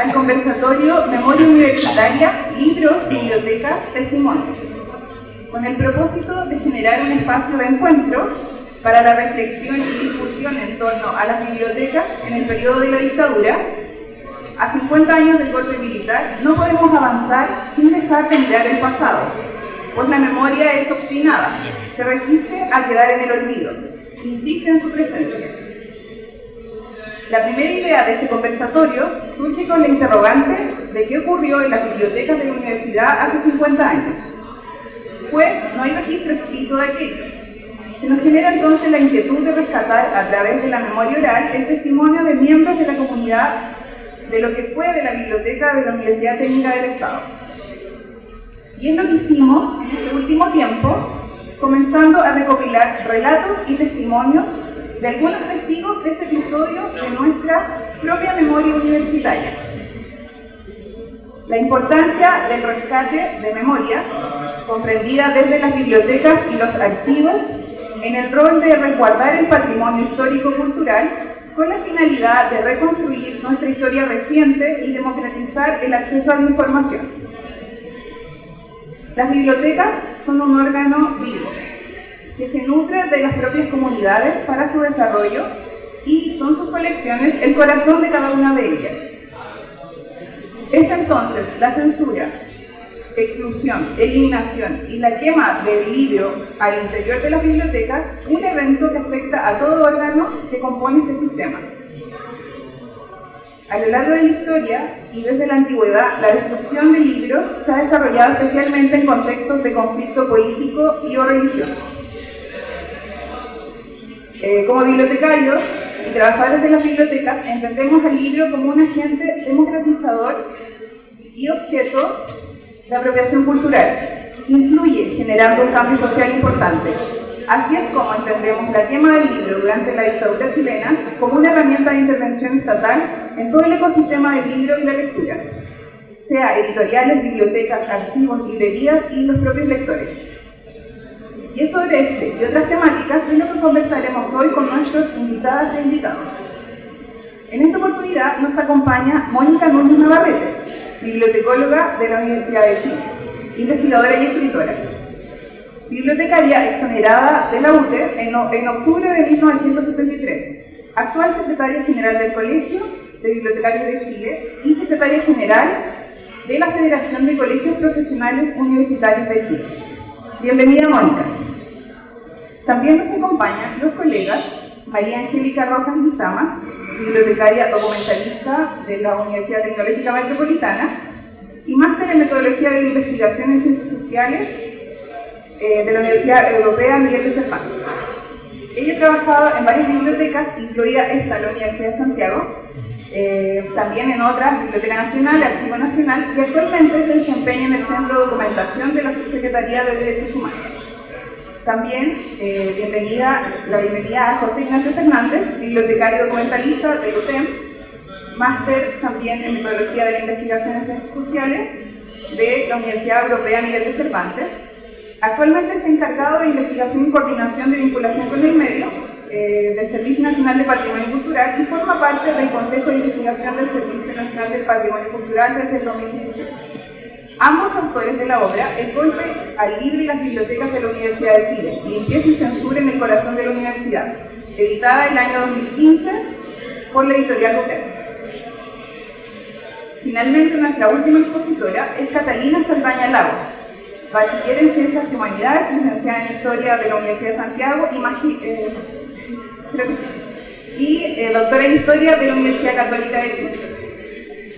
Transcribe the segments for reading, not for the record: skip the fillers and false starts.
al conversatorio Memoria Universitaria, Libros, Bibliotecas, Testimonios, con el propósito de generar un espacio de encuentro para la reflexión y difusión en torno a las bibliotecas en el periodo de la dictadura. A 50 años del golpe militar no podemos avanzar sin dejar de mirar el pasado, pues la memoria es obstinada, se resiste a quedar en el olvido, insiste en su presencia. La primera idea de este conversatorio surge con la interrogante de qué ocurrió en las bibliotecas de la universidad hace 50 años, pues no hay registro escrito de aquello. Se nos genera entonces la inquietud de rescatar a través de la memoria oral el testimonio de miembros de la comunidad de lo que fue de la biblioteca de la Universidad Técnica del Estado. Y es lo que hicimos en este último tiempo, comenzando a recopilar relatos y testimonios de algunos testigos de ese episodio de nuestra propia memoria universitaria. La importancia del rescate de memorias, comprendida desde las bibliotecas y los archivos, en el rol de resguardar el patrimonio histórico-cultural con la finalidad de reconstruir nuestra historia reciente y democratizar el acceso a la información. Las bibliotecas son un órgano vivo, que se nutre de las propias comunidades para su desarrollo y son sus colecciones el corazón de cada una de ellas. Es entonces la censura, exclusión, eliminación y la quema del libro al interior de las bibliotecas un evento que afecta a todo órgano que compone este sistema. A lo largo de la historia y desde la antigüedad, la destrucción de libros se ha desarrollado especialmente en contextos de conflicto político y o religioso. Como bibliotecarios y trabajadores de las bibliotecas, entendemos al libro como un agente democratizador y objeto de apropiación cultural. Influye generando un cambio social importante. Así es como entendemos la quema del libro durante la dictadura chilena como una herramienta de intervención estatal en todo el ecosistema del libro y la lectura, sea editoriales, bibliotecas, archivos, librerías y los propios lectores. Y es sobre este y otras temáticas de lo que conversaremos hoy con nuestros invitadas e invitados. En esta oportunidad nos acompaña Mónica Núñez Navarrete, bibliotecóloga de la Universidad de Chile, investigadora y escritora. Bibliotecaria exonerada de la UTE en octubre de 1973, actual secretaria general del Colegio de Bibliotecarios de Chile y secretaria general de la Federación de Colegios Profesionales Universitarios de Chile. Bienvenida, Mónica. También nos acompañan los colegas María Angélica Rojas Lizama, bibliotecaria documentalista de la Universidad Tecnológica Metropolitana y máster en Metodología de la Investigación en Ciencias Sociales de la Universidad Europea Miguel de Cervantes. Ella ha trabajado en varias bibliotecas, incluida esta, la Universidad de Santiago, también en otras, Biblioteca Nacional, Archivo Nacional, y actualmente se desempeña en el Centro de Documentación de la Subsecretaría de Derechos Humanos. También la bienvenida a José Ignacio Fernández, bibliotecario documentalista de UTEM, máster también en Metodología de la Investigación en Ciencias Sociales de la Universidad Europea Miguel de Cervantes. Actualmente es encargado de investigación y coordinación de vinculación con el medio del Servicio Nacional de Patrimonio Cultural y forma parte del Consejo de Investigación del Servicio Nacional del Patrimonio Cultural desde el 2017. Ambos autores de la obra, El golpe al libro y las bibliotecas de la Universidad de Chile, limpieza y censura en el corazón de la universidad, editada el año 2015 por la editorial UTEM. Finalmente, nuestra última expositora es Catalina Saldaña Lagos, bachiller en Ciencias y Humanidades, licenciada en Historia de la Universidad de Santiago y doctora en Historia de la Universidad Católica de Chile.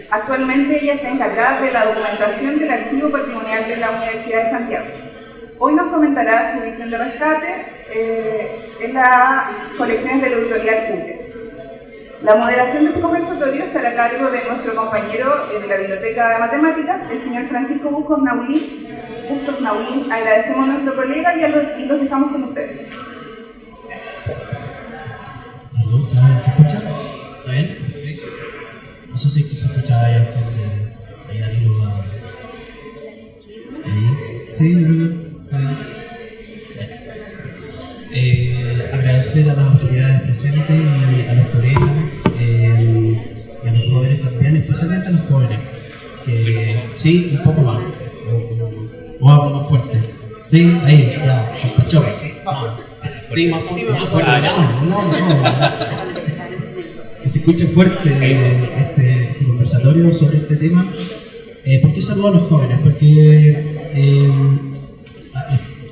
Actualmente ella se encarga de la documentación del Archivo Patrimonial de la Universidad de Santiago. Hoy nos comentará su visión de rescate en las colecciones de la editorial UTE. La moderación de este conversatorio estará a cargo de nuestro compañero de la Biblioteca de Matemáticas, el señor Francisco Bustos Naulín. Agradecemos a nuestro colega y los dejamos con ustedes. ¿Se escucha? ¿Está bien? Perfecto. No sé si se escucha ahí al fondo, ahí arriba. Ahí. Sí, está bien. Agradecer a las autoridades presentes y a los colegas y a los jóvenes también especialmente a los jóvenes. Sí, un poco más, o algo más fuerte. Sí, ahí, ya, con choque. Sí, más fuerte, que se escuche fuerte este conversatorio sobre este tema. ¿Por qué saludo a los jóvenes? Porque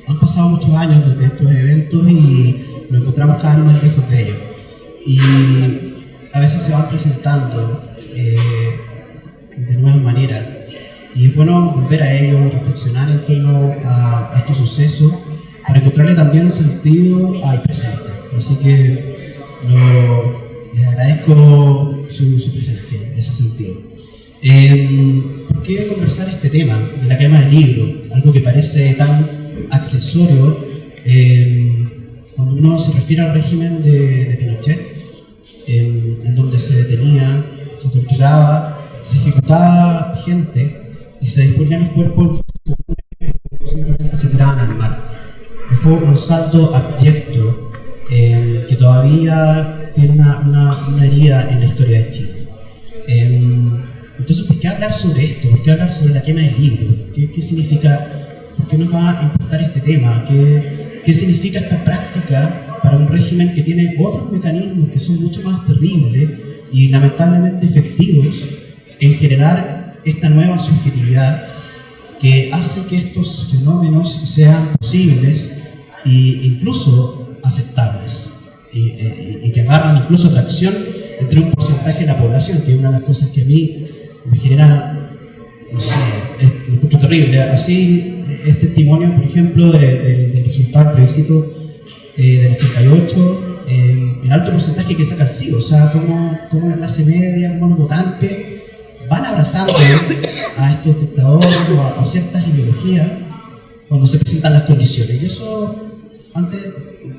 han pasado muchos años desde estos eventos y nos encontramos cada vez más lejos de ellos. Y a veces se van presentando de nuevas maneras. Y es bueno volver a ellos, reflexionar en torno a estos sucesos para encontrarle también sentido al presente. Así que les agradezco su presencia en ese sentido. ¿Por qué conversar este tema de la quema del libro? Algo que parece tan accesorio cuando uno se refiere al régimen de Pinochet, en donde se detenía, se torturaba, se ejecutaba gente y se disponían los cuerpos simplemente se tiraban al mar. Dejó un saldo abyecto que todavía tiene una herida en la historia de Chile. Entonces, ¿por qué hablar sobre esto? ¿Por qué hablar sobre la quema del libro? ¿Qué significa? ¿Por qué nos va a importar este tema? ¿Qué significa esta práctica para un régimen que tiene otros mecanismos que son mucho más terribles y lamentablemente efectivos en generar esta nueva subjetividad que hace que estos fenómenos sean posibles e incluso aceptables y que agarran incluso atracción entre un porcentaje de la población, que es una de las cosas que a mí me genera, no sé, me encuentro terrible. Así es testimonio, por ejemplo, del resultado del plebiscito del 88, el alto porcentaje que saca el sí, o sea, cómo la clase media, cómo los votantes van abrazando a estos dictadores o a ciertas ideologías cuando se presentan las condiciones. Y eso, antes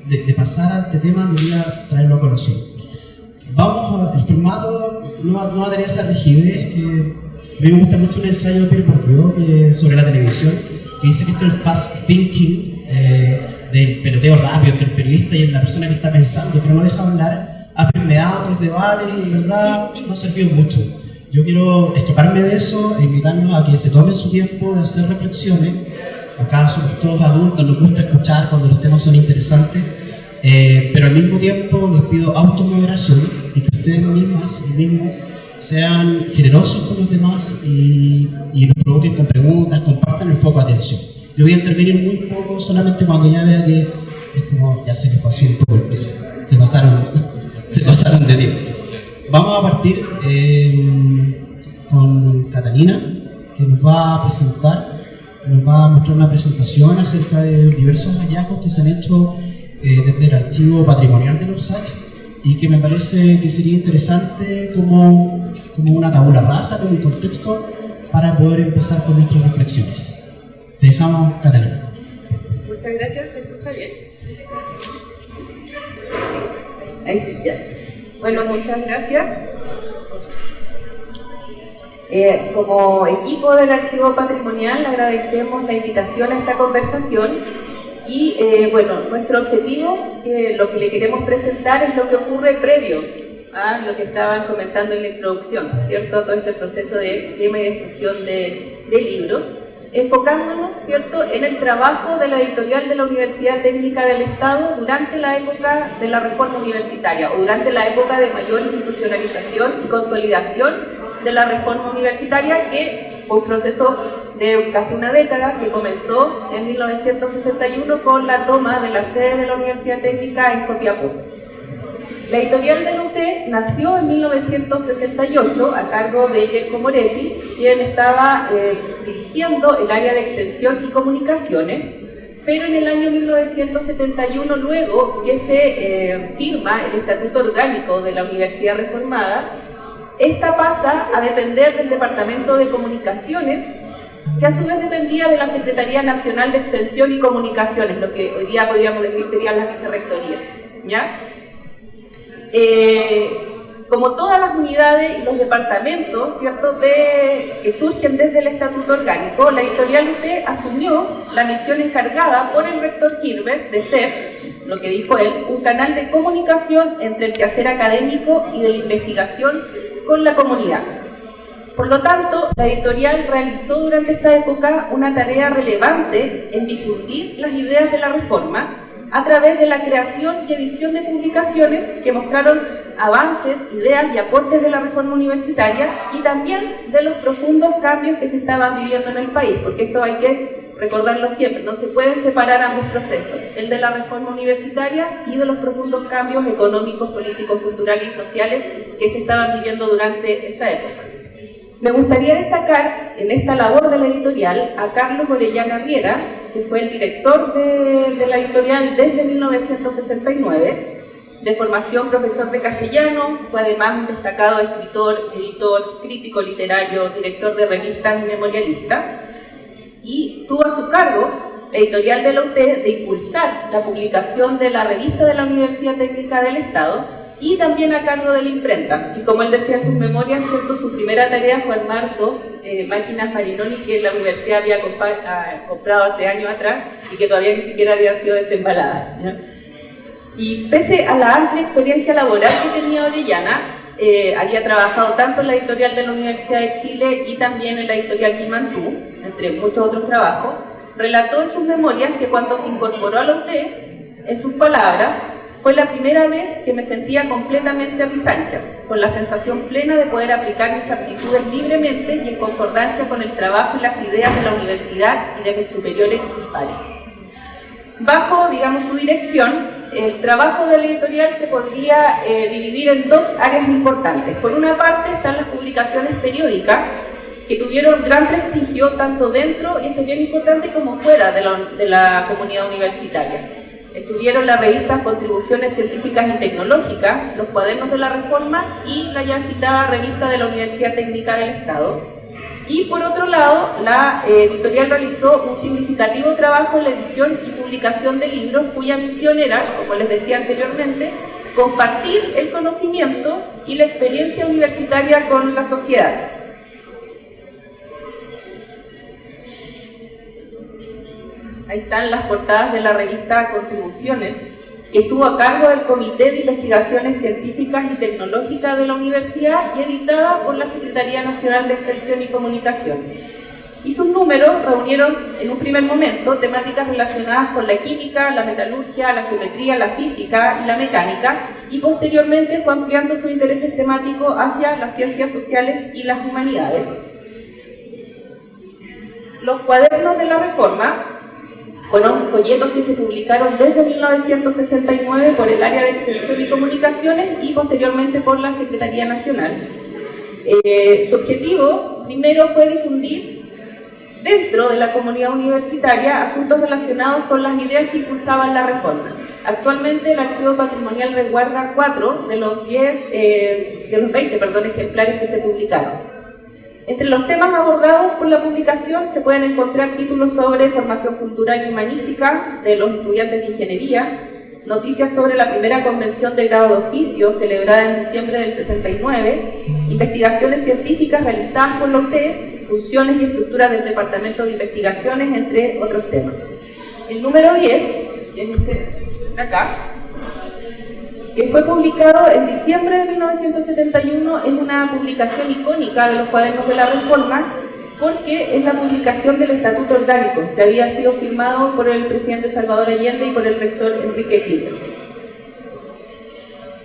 de pasar a este tema, quería traerlo a colación. El formato no va a tener esa rigidez que a mí me gusta mucho un ensayo de Pierre Bourdieu sobre la televisión, que dice que esto es el fast thinking, del peloteo rápido entre el periodista y la persona que está pensando, pero no deja hablar, ha permeado otros debates y de verdad no ha servido mucho. Yo quiero escaparme de eso e invitarlos a que se tomen su tiempo de hacer reflexiones. Acá somos todos adultos, nos gusta escuchar cuando los temas son interesantes, pero al mismo tiempo les pido automoderación y que ustedes mismas y mismos sean generosos con los demás y los provoquen con preguntas, compartan el foco de atención. Yo voy a intervenir muy poco, solamente cuando ya vea que es como, ya se les pasó un poco el tema, se pasaron de tiempo. Vamos a partir con Catalina, que nos va a mostrar una presentación acerca de diversos hallazgos que se han hecho desde el archivo patrimonial de los USACH y que me parece que sería interesante como una tabula rasa, como un contexto para poder empezar con nuestras reflexiones. Te dejamos, Catalina. Muchas gracias, ¿se escucha bien? Sí, ahí sí, ya. Bueno, muchas gracias. Como equipo del Archivo Patrimonial agradecemos la invitación a esta conversación y bueno, nuestro objetivo, lo que le queremos presentar es lo que ocurre previo a lo que estaban comentando en la introducción, ¿cierto? Todo este proceso de quema y destrucción de libros, enfocándonos, ¿cierto?, en el trabajo de la editorial de la Universidad Técnica del Estado durante la época de la reforma universitaria o durante la época de mayor institucionalización y consolidación de la reforma universitaria, que fue un proceso de casi una década que comenzó en 1961 con la toma de la sede de la Universidad Técnica en Copiapó. La editorial de la UT nació en 1968 a cargo de Yerko Moretti, quien estaba dirigiendo el área de extensión y comunicaciones, pero en el año 1971, luego que se firma el Estatuto Orgánico de la Universidad Reformada, esta pasa a depender del Departamento de Comunicaciones, que a su vez dependía de la Secretaría Nacional de Extensión y Comunicaciones, lo que hoy día podríamos decir serían las vicerrectorías, ¿ya? Como todas las unidades y los departamentos, ¿cierto?, que surgen desde el Estatuto Orgánico, la editorial UT asumió la misión encargada por el rector Kirber de ser, lo que dijo él, un canal de comunicación entre el quehacer académico y de la investigación con la comunidad. Por lo tanto, la editorial realizó durante esta época una tarea relevante en difundir las ideas de la reforma a través de la creación y edición de publicaciones que mostraron avances, ideas y aportes de la reforma universitaria y también de los profundos cambios que se estaban viviendo en el país, porque esto hay que recordarlo siempre, no se pueden separar ambos procesos, el de la reforma universitaria y de los profundos cambios económicos, políticos, culturales y sociales que se estaban viviendo durante esa época. Me gustaría destacar en esta labor de la editorial a Carlos Orellana Riera, que fue el director de la editorial desde 1969, de formación profesor de castellano, fue además un destacado escritor, editor, crítico literario, director de revistas y memorialista, y tuvo a su cargo la editorial de la UT de impulsar la publicación de la revista de la Universidad Técnica del Estado, y también a cargo de la imprenta. Y como él decía en sus memorias, ¿cierto?, su primera tarea fue armar dos máquinas Marinoni que la universidad había comprado hace años atrás y que todavía ni siquiera habían sido desembaladas, ¿ya? Y pese a la amplia experiencia laboral que tenía Orellana, había trabajado tanto en la editorial de la Universidad de Chile y también en la editorial Guimantú, entre muchos otros trabajos, relató en sus memorias que cuando se incorporó a la UT, en sus palabras, fue la primera vez que me sentía completamente a mis anchas, con la sensación plena de poder aplicar mis aptitudes libremente y en concordancia con el trabajo y las ideas de la universidad y de mis superiores y pares. Bajo, digamos, su dirección, el trabajo de la editorial se podría dividir en dos áreas importantes. Por una parte están las publicaciones periódicas, que tuvieron gran prestigio tanto dentro, y esto es bien importante, como fuera de la comunidad universitaria. Estuvieron las revistas Contribuciones Científicas y Tecnológicas, los Cuadernos de la Reforma y la ya citada revista de la Universidad Técnica del Estado. Y por otro lado, la editorial realizó un significativo trabajo en la edición y publicación de libros cuya misión era, como les decía anteriormente, compartir el conocimiento y la experiencia universitaria con la sociedad. Ahí están las portadas de la revista Contribuciones, que estuvo a cargo del Comité de Investigaciones Científicas y Tecnológicas de la Universidad y editada por la Secretaría Nacional de Extensión y Comunicación. Y sus números reunieron en un primer momento temáticas relacionadas con la química, la metalurgia, la geometría, la física y la mecánica, y posteriormente fue ampliando sus intereses temáticos hacia las ciencias sociales y las humanidades. Los Cuadernos de la Reforma fueron folletos que se publicaron desde 1969 por el área de Extensión y Comunicaciones y posteriormente por la Secretaría Nacional. Su objetivo primero fue difundir dentro de la comunidad universitaria asuntos relacionados con las ideas que impulsaban la reforma. Actualmente el Archivo Patrimonial resguarda 4 de los 20 ejemplares que se publicaron. Entre los temas abordados por la publicación se pueden encontrar títulos sobre formación cultural y humanística de los estudiantes de ingeniería, noticias sobre la primera convención de grado de oficio celebrada en diciembre del 69, investigaciones científicas realizadas por la UT, funciones y estructuras del Departamento de Investigaciones, entre otros temas. El número 10, que es este de acá, que fue publicado en diciembre de 1971, es una publicación icónica de los Cuadernos de la Reforma, porque es la publicación del Estatuto Orgánico, que había sido firmado por el presidente Salvador Allende y por el rector Enrique Quirós.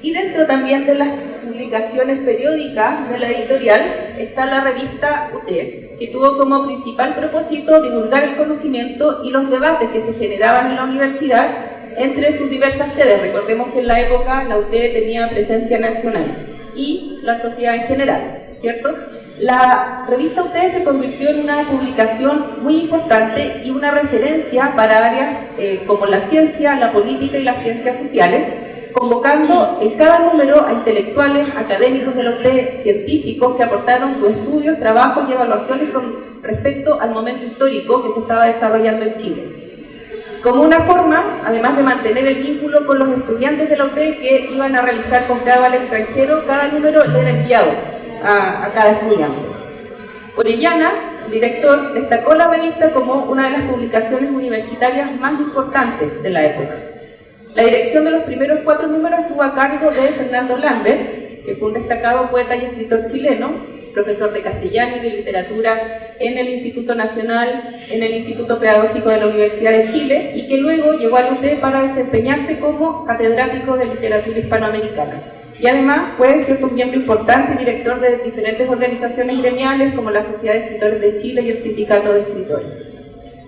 Y dentro también de las publicaciones periódicas de la editorial está la revista UT, que tuvo como principal propósito divulgar el conocimiento y los debates que se generaban en la universidad entre sus diversas sedes. Recordemos que en la época la UT tenía presencia nacional y la sociedad en general, ¿cierto? La revista UT se convirtió en una publicación muy importante y una referencia para áreas como la ciencia, la política y las ciencias sociales, convocando en cada número a intelectuales, académicos de la UT, científicos que aportaron sus estudios, trabajos y evaluaciones con respecto al momento histórico que se estaba desarrollando en Chile. Como una forma, además de mantener el vínculo con los estudiantes de la UT que iban a realizar posgrado al extranjero, cada número le era enviado a cada estudiante. Orellana, el director, destacó la revista como una de las publicaciones universitarias más importantes de la época. La dirección de los primeros 4 números estuvo a cargo de Fernando Lambert, que fue un destacado poeta y escritor chileno, profesor de castellano y de literatura en el Instituto Nacional, en el Instituto Pedagógico de la Universidad de Chile, y que luego llegó a UT para desempeñarse como catedrático de literatura hispanoamericana. Y además fue, cierto, un miembro importante y director de diferentes organizaciones gremiales como la Sociedad de Escritores de Chile y el Sindicato de Escritores.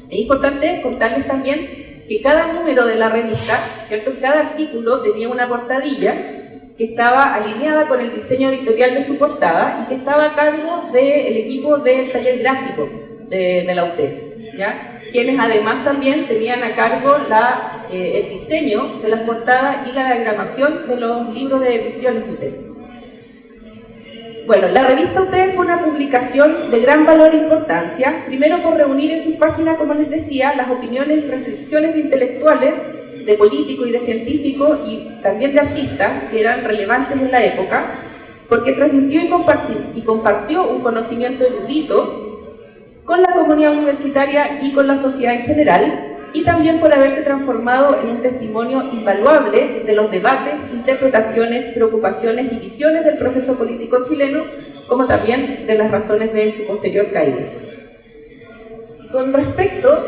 Es importante contarles también que cada número de la revista, ¿cierto?, cada artículo tenía una portadilla que estaba alineada con el diseño editorial de su portada y que estaba a cargo del equipo del taller gráfico de la UT, ¿ya?, quienes además también tenían a cargo el diseño de las portadas y la diagramación de los libros de ediciones UT. Bueno, la revista UT fue una publicación de gran valor e importancia, primero por reunir en sus páginas, como les decía, las opiniones y reflexiones de intelectuales, de políticos y de científicos y también de artistas que eran relevantes en la época, porque transmitió y compartió un conocimiento erudito con la comunidad universitaria y con la sociedad en general, y también por haberse transformado en un testimonio invaluable de los debates, interpretaciones, preocupaciones y visiones del proceso político chileno, como también de las razones de su posterior caída. Con respecto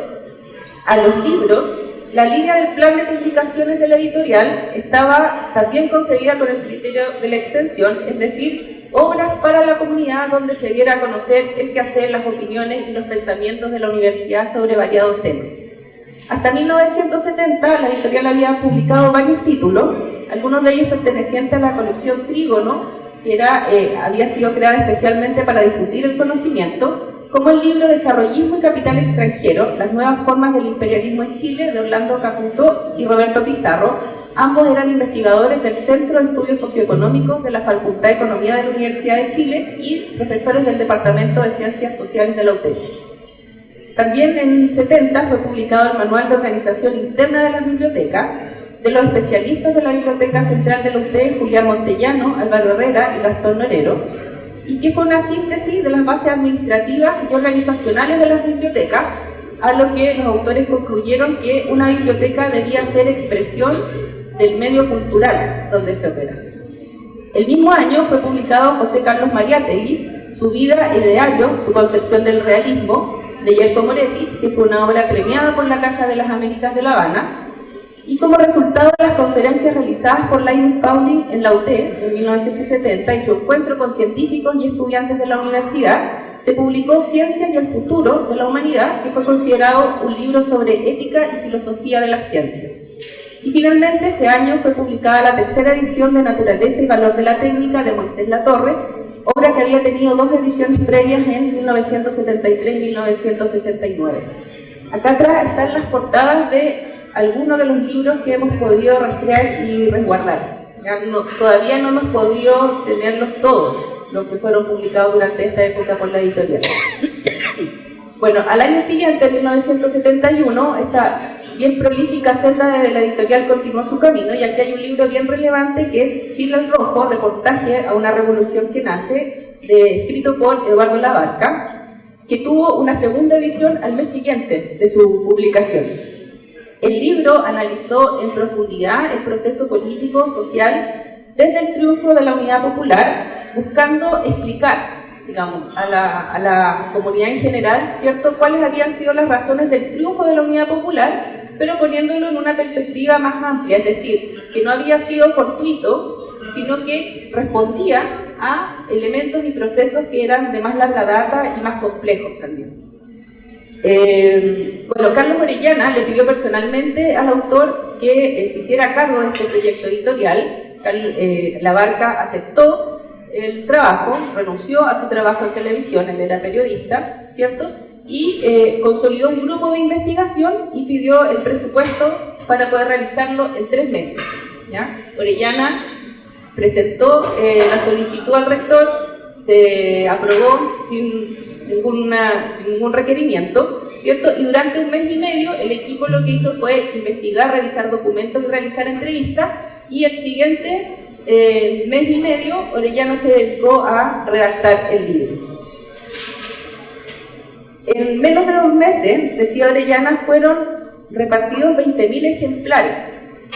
a los libros, la línea del plan de publicaciones de la editorial estaba también concebida con el criterio de la extensión, es decir, obras para la comunidad donde se diera a conocer el quehacer, las opiniones y los pensamientos de la universidad sobre variados temas. Hasta 1970 la editorial había publicado varios títulos, algunos de ellos pertenecientes a la colección Trígono, que había sido creada especialmente para difundir el conocimiento, como el libro Desarrollismo y Capital Extranjero, las nuevas formas del imperialismo en Chile, de Orlando Caputo y Roberto Pizarro. Ambos eran investigadores del Centro de Estudios Socioeconómicos de la Facultad de Economía de la Universidad de Chile y profesores del Departamento de Ciencias Sociales de la UT. También en 70 fue publicado el Manual de Organización Interna de las Bibliotecas, de los especialistas de la Biblioteca Central de la UT, Julián Montellano, Álvaro Herrera y Gastón Norero, y que fue una síntesis de las bases administrativas y organizacionales de las bibliotecas, a lo que los autores concluyeron que una biblioteca debía ser expresión del medio cultural donde se opera. El mismo año fue publicado José Carlos Mariátegui, Su vida, ideario, su concepción del realismo, de Jelko Moretich, que fue una obra premiada por la Casa de las Américas de La Habana, y como resultado de las conferencias realizadas por Linus Pauling en la UT en 1970 y su encuentro con científicos y estudiantes de la universidad, se publicó Ciencia y el futuro de la humanidad, que fue considerado un libro sobre ética y filosofía de las ciencias. Y finalmente ese año fue publicada la tercera edición de Naturaleza y Valor de la Técnica de Moisés Latorre, obra que había tenido dos ediciones previas en 1973 y 1969. Acá atrás están las portadas de algunos de los libros que hemos podido rastrear y resguardar. Todavía no hemos podido tenerlos todos, los que fueron publicados durante esta época por la editorial. Bueno, al año siguiente, en 1971, esta bien prolífica senda de la editorial continuó su camino, y aquí hay un libro bien relevante que es Chile al Rojo, reportaje a una revolución que nace, escrito por Eduardo Labarca, que tuvo una segunda edición al mes siguiente de su publicación. El libro analizó en profundidad el proceso político, social, desde el triunfo de la Unidad Popular, buscando explicar, digamos, a la comunidad en general, ¿cierto?, cuáles habían sido las razones del triunfo de la Unidad Popular, pero poniéndolo en una perspectiva más amplia, es decir, que no había sido fortuito, sino que respondía a elementos y procesos que eran de más larga data y más complejos también. Bueno, Carlos Orellana le pidió personalmente al autor que se hiciera cargo de este proyecto editorial. Labarca aceptó el trabajo, renunció a su trabajo en televisión, él era periodista, ¿cierto?, y consolidó un grupo de investigación y pidió el presupuesto para poder realizarlo en 3 meses, ¿ya? Orellana presentó la solicitud al rector, se aprobó sin ningún requerimiento, ¿cierto? Y durante 1 mes y medio el equipo lo que hizo fue investigar, revisar documentos y realizar entrevistas, y el siguiente mes y medio Orellana se dedicó a redactar el libro. En menos de 2 meses, decía Orellana, fueron repartidos 20.000 ejemplares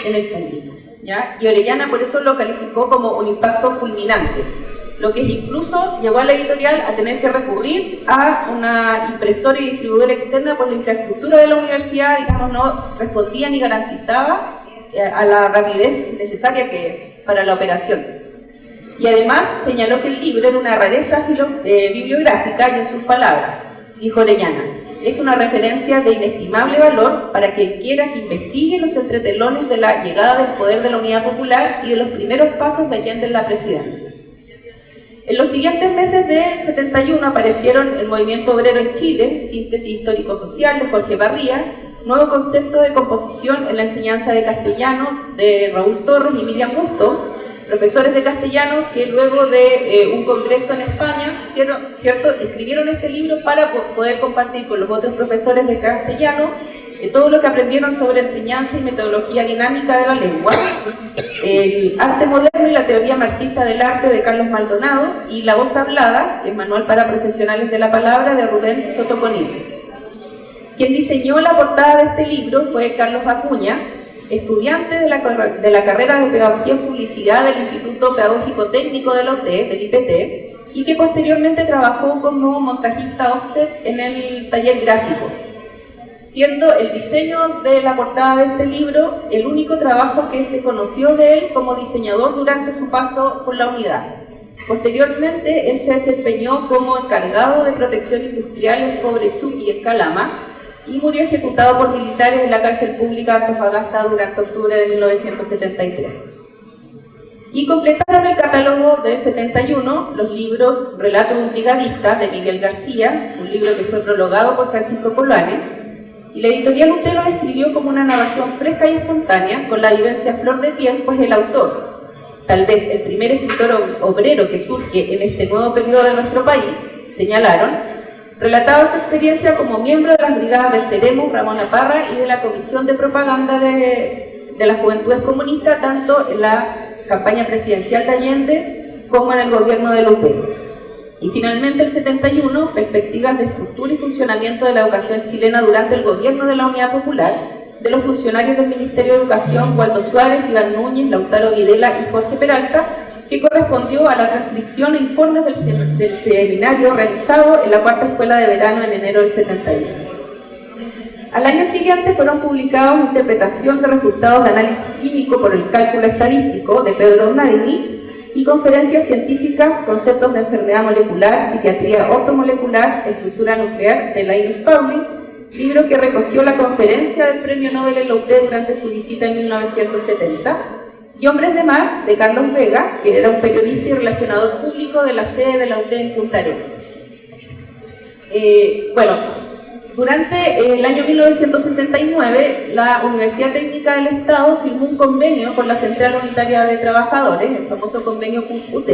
en el público, ¿ya? Y Orellana por eso lo calificó como un impacto fulminante. lo que incluso llevó a la editorial a tener que recurrir a una impresora y distribuidora externa, pues la infraestructura de la universidad, digamos, no respondía ni garantizaba a la rapidez necesaria para la operación. Y además señaló que el libro era una rareza bibliográfica y en sus palabras, dijo Orellana, es una referencia de inestimable valor para quien quiera que investigue los entretelones de la llegada del poder de la Unidad Popular y de los primeros pasos de Allende en la presidencia. En los siguientes meses del 71 aparecieron el Movimiento Obrero en Chile, Síntesis Histórico-Social de Jorge Barría, Nuevo Concepto de Composición en la Enseñanza de Castellano de Raúl Torres y Miriam Busto, profesores de castellano que luego de un congreso en España escribieron este libro para poder compartir con los otros profesores de castellano todo lo que aprendieron sobre enseñanza y metodología dinámica de la lengua, el arte moderno y la teoría marxista del arte de Carlos Maldonado y La voz hablada, el manual para profesionales de la palabra de Rubén Soto Conil. Quien diseñó la portada de este libro fue Carlos Acuña, estudiante de la carrera de Pedagogía en Publicidad del Instituto Pedagógico Técnico de la UT, del IPT, y que posteriormente trabajó como montajista offset en el taller gráfico, siendo el diseño de la portada de este libro el único trabajo que se conoció de él como diseñador durante su paso por la unidad. Posteriormente, él se desempeñó como encargado de protección industrial en Cobrechú y en Calama, y murió ejecutado por militares en la cárcel pública de Antofagasta durante octubre de 1973. Y completaron el catálogo del 71 los libros Relato de un brigadista de Miguel García, un libro que fue prologado por Francisco Colane, y la editorial UT lo describió como una narración fresca y espontánea, con la vivencia a flor de piel, pues el autor, tal vez el primer escritor obrero que surge en este nuevo periodo de nuestro país, señalaron, relataba su experiencia como miembro de las brigadas Venceremos, Ramón Parra, y de la Comisión de Propaganda de las Juventudes Comunistas, tanto en la campaña presidencial de Allende como en el gobierno de UT. Y finalmente el 71, perspectivas de estructura y funcionamiento de la educación chilena durante el gobierno de la Unidad Popular, de los funcionarios del Ministerio de Educación, Waldo Suárez, Iván Núñez, Lautaro Videla y Jorge Peralta, que correspondió a la transcripción e informes del seminario realizado en la Cuarta Escuela de Verano en enero del 71. Al año siguiente fueron publicados Interpretación de resultados de análisis químico por el cálculo estadístico de Pedro Mladinich y Conferencias científicas, conceptos de enfermedad molecular, psiquiatría ortomolecular, estructura nuclear de Linus Pauling, libro que recogió la conferencia del Premio Nobel en la UT durante su visita en 1970, y Hombres de Mar, de Carlos Vega, que era un periodista y relacionador público de la sede de la UT en Punta Arenas. Durante el año 1969, la Universidad Técnica del Estado firmó un convenio con la Central Unitaria de Trabajadores, el famoso convenio CUT,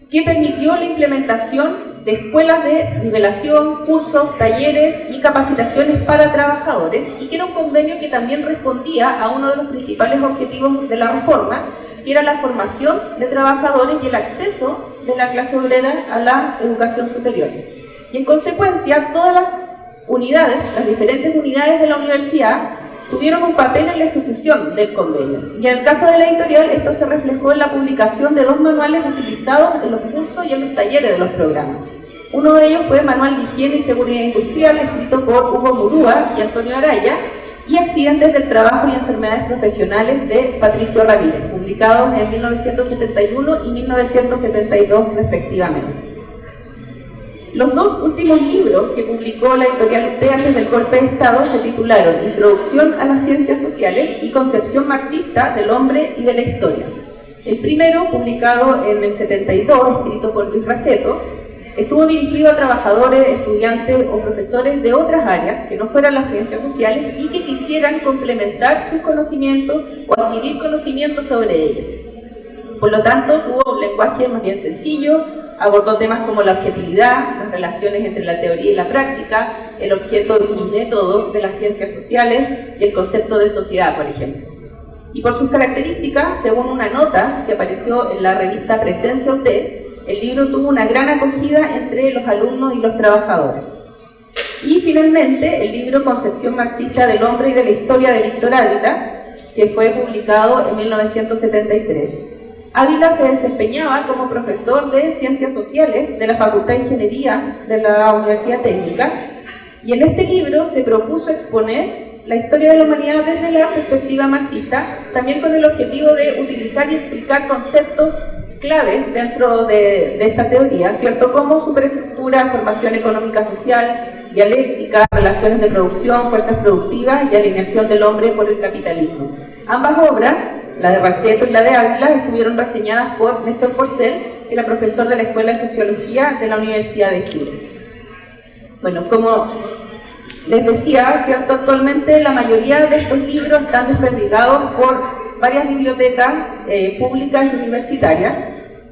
que permitió la implementación de escuelas de nivelación, cursos, talleres y capacitaciones para trabajadores, y que era un convenio que también respondía a uno de los principales objetivos de la reforma, que era la formación de trabajadores y el acceso de la clase obrera a la educación superior. Y en consecuencia, todas las unidades, las diferentes unidades de la universidad, tuvieron un papel en la ejecución del convenio. Y en el caso de la editorial, esto se reflejó en la publicación de 2 manuales utilizados en los cursos y en los talleres de los programas. Uno de ellos fue Manual de Higiene y Seguridad Industrial, escrito por Hugo Murúa y Antonio Araya, y Accidentes del Trabajo y Enfermedades Profesionales de Patricio Ramírez, publicados en 1971 y 1972 respectivamente. Los 2 últimos libros que publicó la editorial UT antes del golpe de Estado se titularon Introducción a las Ciencias Sociales y Concepción Marxista del Hombre y de la Historia. El primero, publicado en el 72, escrito por Luis Raceto, estuvo dirigido a trabajadores, estudiantes o profesores de otras áreas que no fueran las ciencias sociales y que quisieran complementar sus conocimientos o adquirir conocimientos sobre ellas. Por lo tanto, tuvo un lenguaje más bien sencillo, abordó temas como la objetividad, las relaciones entre la teoría y la práctica, el objeto y método de las ciencias sociales y el concepto de sociedad, por ejemplo. Y por sus características, según una nota que apareció en la revista Presencia UT, el libro tuvo una gran acogida entre los alumnos y los trabajadores. Y finalmente, el libro Concepción Marxista del Hombre y de la Historia de Víctor Ávila, que fue publicado en 1973. Ávila se desempeñaba como profesor de Ciencias Sociales de la Facultad de Ingeniería de la Universidad Técnica, y en este libro se propuso exponer la historia de la humanidad desde la perspectiva marxista, también con el objetivo de utilizar y explicar conceptos clave dentro de esta teoría, ¿cierto? Como superestructura, formación económica social, dialéctica, relaciones de producción, fuerzas productivas y alineación del hombre por el capitalismo. Ambas obras, la de Raceto y la de Ávila, estuvieron reseñadas por Néstor Porcel, que era profesor de la Escuela de Sociología de la Universidad de Chile. Bueno, como les decía, ¿cierto? Actualmente la mayoría de estos libros están desperdigados por varias bibliotecas públicas y universitarias.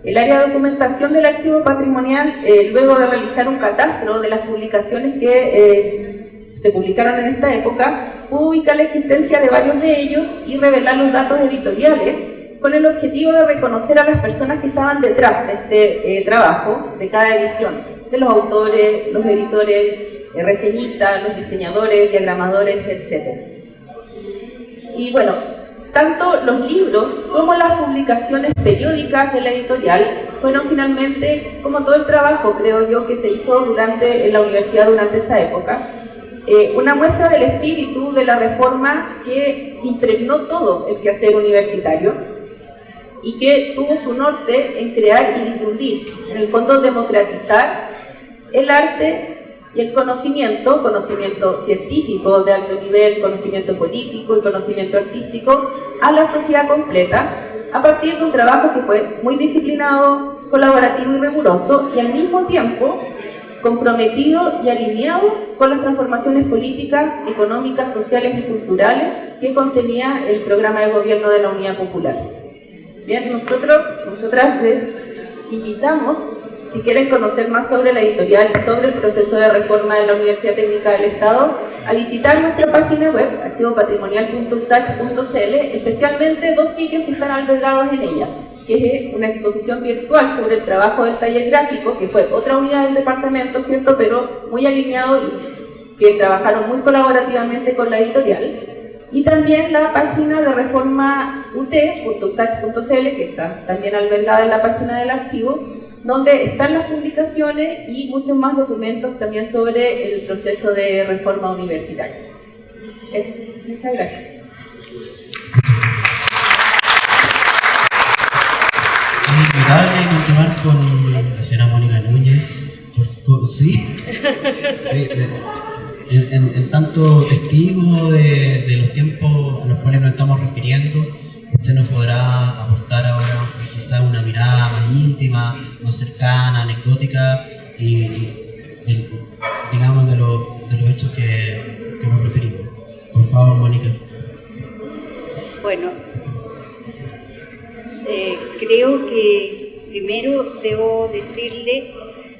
El área de documentación del archivo patrimonial, luego de realizar un catastro de las publicaciones que se publicaron en esta época, pudo ubicar la existencia de varios de ellos y revelar los datos editoriales con el objetivo de reconocer a las personas que estaban detrás de este trabajo, de cada edición, de los autores, los editores, reseñistas, los diseñadores, diagramadores, etc. Y bueno, tanto los libros como las publicaciones periódicas de la editorial fueron finalmente, como todo el trabajo, creo yo, que se hizo en la universidad durante esa época, una muestra del espíritu de la reforma que impregnó todo el quehacer universitario y que tuvo su norte en crear y difundir, en el fondo democratizar el arte y el conocimiento científico de alto nivel, conocimiento político y conocimiento artístico a la sociedad completa, a partir de un trabajo que fue muy disciplinado, colaborativo y riguroso, y al mismo tiempo comprometido y alineado con las transformaciones políticas, económicas, sociales y culturales que contenía el programa de gobierno de la Unidad Popular. Bien, nosotras les invitamos, si quieren conocer más sobre la editorial y sobre el proceso de reforma de la Universidad Técnica del Estado, a visitar nuestra página web, archivopatrimonial.usach.cl, especialmente dos sitios que están albergados en ella, que es una exposición virtual sobre el trabajo del taller gráfico, que fue otra unidad del departamento, ¿cierto?, pero muy alineado y que trabajaron muy colaborativamente con la editorial, y también la página de reforma ut.usach.cl, que está también albergada en la página del archivo, donde están las publicaciones y muchos más documentos también sobre el proceso de reforma universitaria. Eso. Muchas gracias. Es inevitable continuar con la señora Mónica Núñez. Sí, en tanto testigo de los tiempos a los cuales nos estamos refiriendo, usted nos podrá aportar ahora quizá una mirada más íntima, más cercana, anecdótica y digamos de los hechos que nos referimos. Por favor, Mónica. Bueno, creo que primero debo decirle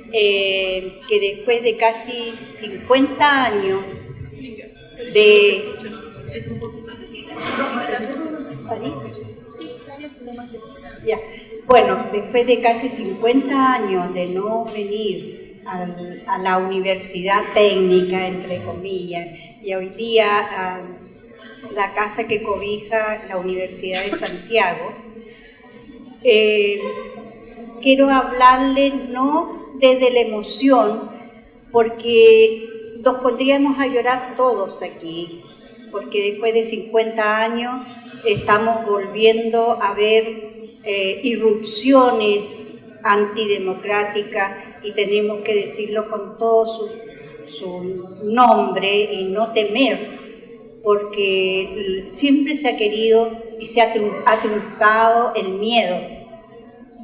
que después de casi 50 años de... Ya. Bueno, después de casi 50 años de no venir a la universidad técnica, entre comillas, y hoy día a la casa que cobija la Universidad de Santiago, quiero hablarles no desde la emoción, porque nos pondríamos a llorar todos aquí, porque después de 50 años estamos volviendo a ver irrupciones antidemocráticas y tenemos que decirlo con todo su nombre y no temer, porque siempre se ha querido y se ha triunfado el miedo.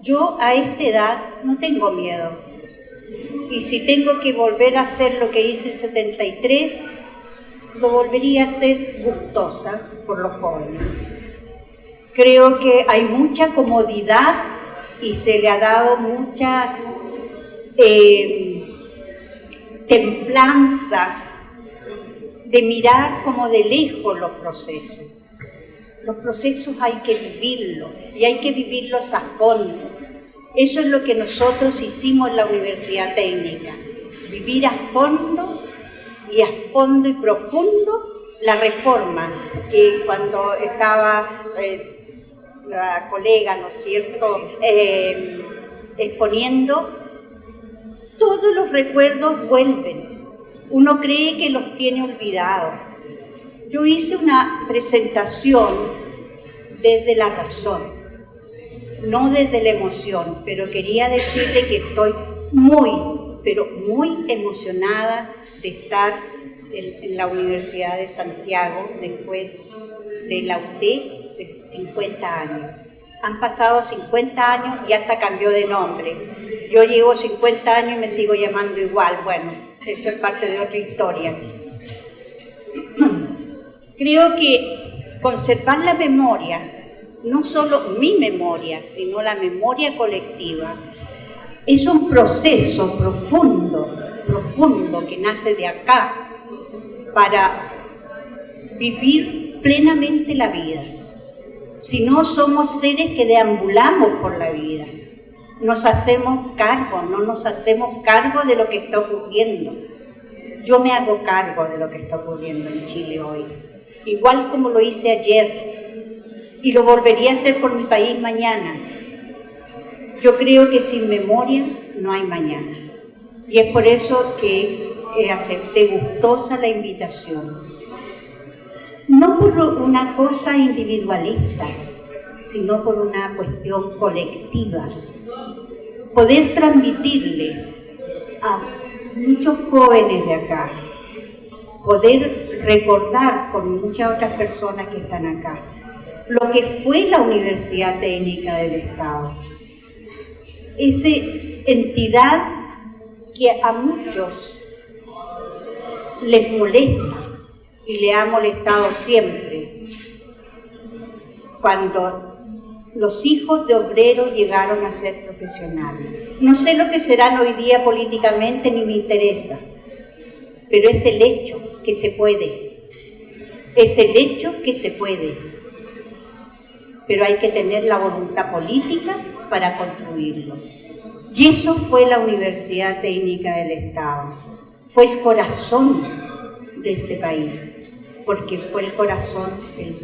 Yo a esta edad no tengo miedo, y si tengo que volver a hacer lo que hice en 73, lo volvería a hacer gustosa por los jóvenes. Creo que hay mucha comodidad y se le ha dado mucha templanza de mirar como de lejos los procesos. Los procesos hay que vivirlos y hay que vivirlos a fondo. Eso es lo que nosotros hicimos en la Universidad Técnica, vivir a fondo y profundo la reforma, que cuando estaba la colega, ¿no es cierto?, exponiendo, todos los recuerdos vuelven. Uno cree que los tiene olvidados. Yo hice una presentación desde la razón, no desde la emoción, pero quería decirle que estoy muy, pero muy emocionada de estar en la Universidad de Santiago después de la UT de 50 años. Han pasado 50 años y hasta cambió de nombre. Yo llevo 50 años y me sigo llamando igual. Bueno, eso es parte de otra historia. Creo que conservar la memoria, no solo mi memoria, sino la memoria colectiva, es un proceso profundo, profundo, que nace de acá para vivir plenamente la vida. Si no, somos seres que deambulamos por la vida. Nos hacemos cargo, no nos hacemos cargo de lo que está ocurriendo. Yo me hago cargo de lo que está ocurriendo en Chile hoy, igual como lo hice ayer, y lo volvería a hacer por mi país mañana. Yo creo que sin memoria no hay mañana, y es por eso que acepté gustosa la invitación. No por una cosa individualista, sino por una cuestión colectiva. Poder transmitirle a muchos jóvenes de acá, poder recordar con muchas otras personas que están acá, lo que fue la Universidad Técnica del Estado. Esa entidad que a muchos les molesta y le ha molestado siempre, cuando los hijos de obreros llegaron a ser profesionales. No sé lo que serán hoy día políticamente, ni me interesa, pero es el hecho que se puede. Es el hecho que se puede. Pero hay que tener la voluntad política para construirlo. Y eso fue la Universidad Técnica del Estado. Fue el corazón de este país, porque fue el corazón del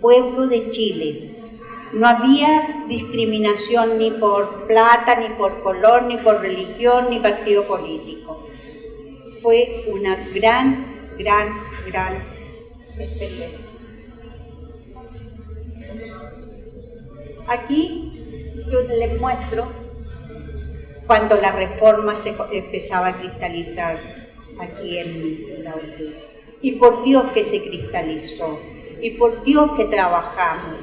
pueblo de Chile. No había discriminación ni por plata, ni por color, ni por religión, ni partido político. Fue una gran experiencia. Aquí yo les muestro cuando la reforma se empezaba a cristalizar aquí en la UT. Y por Dios que se cristalizó, y por Dios que trabajamos.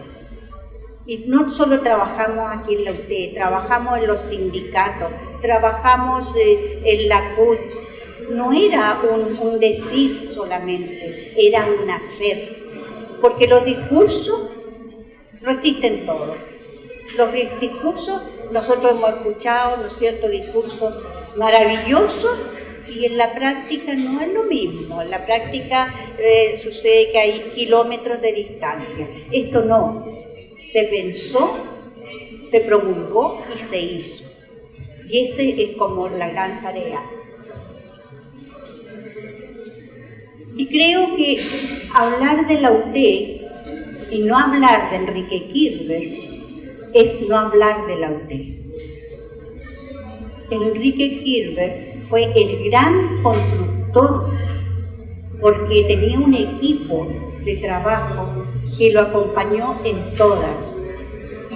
Y no solo trabajamos aquí en la UT, trabajamos en los sindicatos, trabajamos en la CUT. No era un decir solamente, era un hacer. Porque los discursos resisten todo. Los discursos, nosotros hemos escuchado, ¿no es cierto?, discursos maravillosos, y en la práctica no es lo mismo. En la práctica sucede que hay kilómetros de distancia. Esto no. Se pensó, se promulgó y se hizo. Y ese es como la gran tarea. Y creo que hablar de la UT y no hablar de Enrique Kirchner es no hablar de la UT. Enrique Kirchner fue el gran constructor porque tenía un equipo de trabajo que lo acompañó en todas,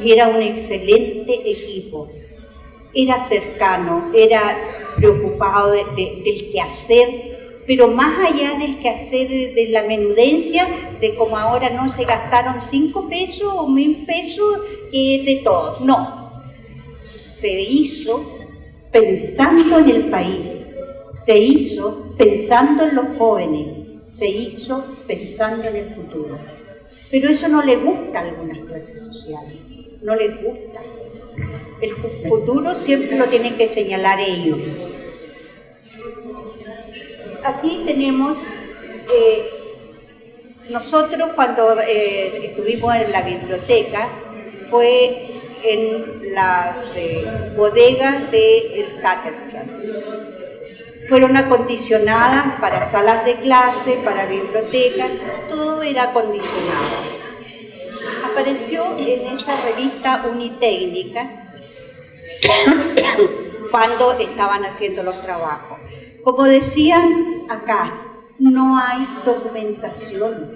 y era un excelente equipo. Era cercano, era preocupado del quehacer, pero más allá del quehacer, de la menudencia, de como ahora no se gastaron 5 pesos o 1000 pesos, que es de todo. No, se hizo pensando en el país, se hizo pensando en los jóvenes, se hizo pensando en el futuro. Pero eso no le gusta a algunas clases sociales, no les gusta. El futuro siempre lo tienen que señalar ellos. Aquí tenemos, nosotros cuando estuvimos en la biblioteca, fue en las bodegas del Tattersall. Fueron acondicionadas para salas de clase, para bibliotecas, todo era acondicionado. apareció en esa revista Unitécnica cuando estaban haciendo los trabajos. Como decían acá, no hay documentación,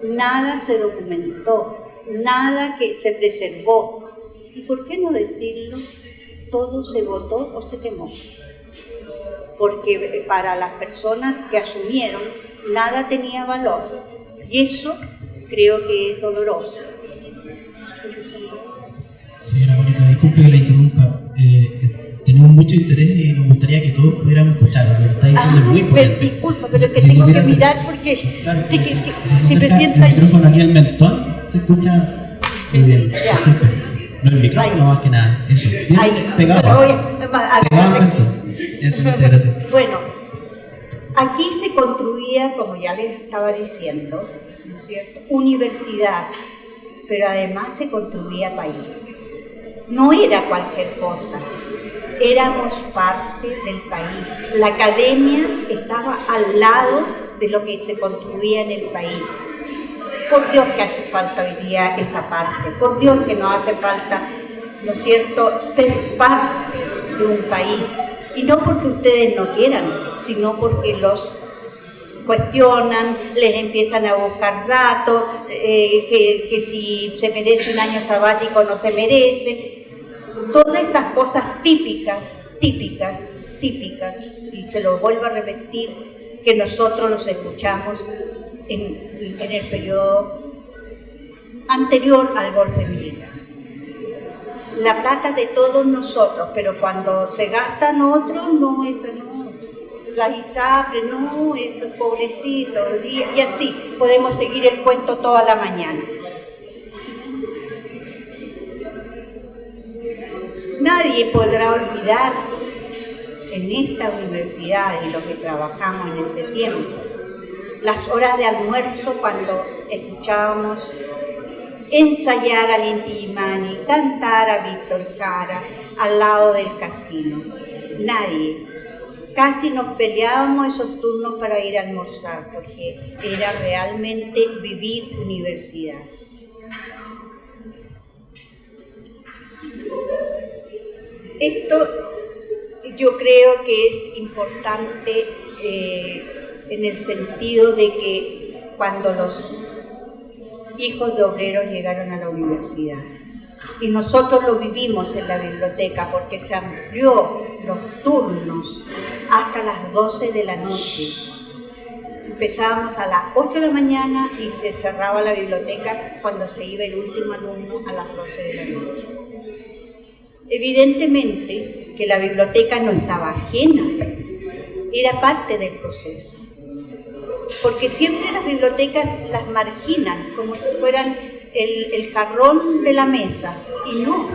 nada se documentó, nada que se preservó. ¿Y por qué no decirlo? Todo se botó o se quemó. Porque para las personas que asumieron, nada tenía valor. Y eso creo que es doloroso. Señora Mónica, disculpe que la interrumpa. Tenemos mucho interés y nos gustaría que todos pudiéramos escuchar. Lo que está diciendo es muy importante. Disculpa, pero es que tengo que mirar porque... Claro, si se me acerca siento el micrófono aquí al mentón, se escucha muy bien. Ya. No, el micrófono más que nada. Eso. Bien Ahí. pegado. Pegado al mentón. Eso, muchas gracias. Bueno, aquí se construía, como ya les estaba diciendo, ¿no es cierto?, universidad, pero además se construía país. No era cualquier cosa, éramos parte del país. La academia estaba al lado de lo que se construía en el país. Por Dios que hace falta hoy día esa parte, por Dios que nos hace falta, ¿no es cierto?, ser parte de un país. Y no porque ustedes no quieran, sino porque los cuestionan, les empiezan a buscar datos, que si se merece un año sabático no se merece. Todas esas cosas típicas, y se lo vuelvo a repetir, que nosotros los escuchamos en el periodo anterior al golpe militar. La plata de todos nosotros, pero cuando se gastan otros, no, eso no. La ISAPRE, no, eso pobrecito, y así podemos seguir el cuento toda la mañana. Nadie podrá olvidar en esta universidad y lo que trabajamos en ese tiempo, las horas de almuerzo cuando escuchábamos ensayar al Inti Illimani, cantar a Víctor Jara al lado del casino. Nadie. Casi nos peleábamos esos turnos para ir a almorzar porque era realmente vivir universidad. Esto yo creo que es importante en el sentido de que cuando los hijos de obreros llegaron a la universidad y nosotros lo vivimos en la biblioteca porque se amplió los turnos hasta las 12 de la noche. Empezábamos a las 8 de la mañana y se cerraba la biblioteca cuando se iba el último alumno a las 12 de la noche. Evidentemente que la biblioteca no estaba ajena, era parte del proceso, porque siempre las bibliotecas las marginan como si fueran el jarrón de la mesa, y no,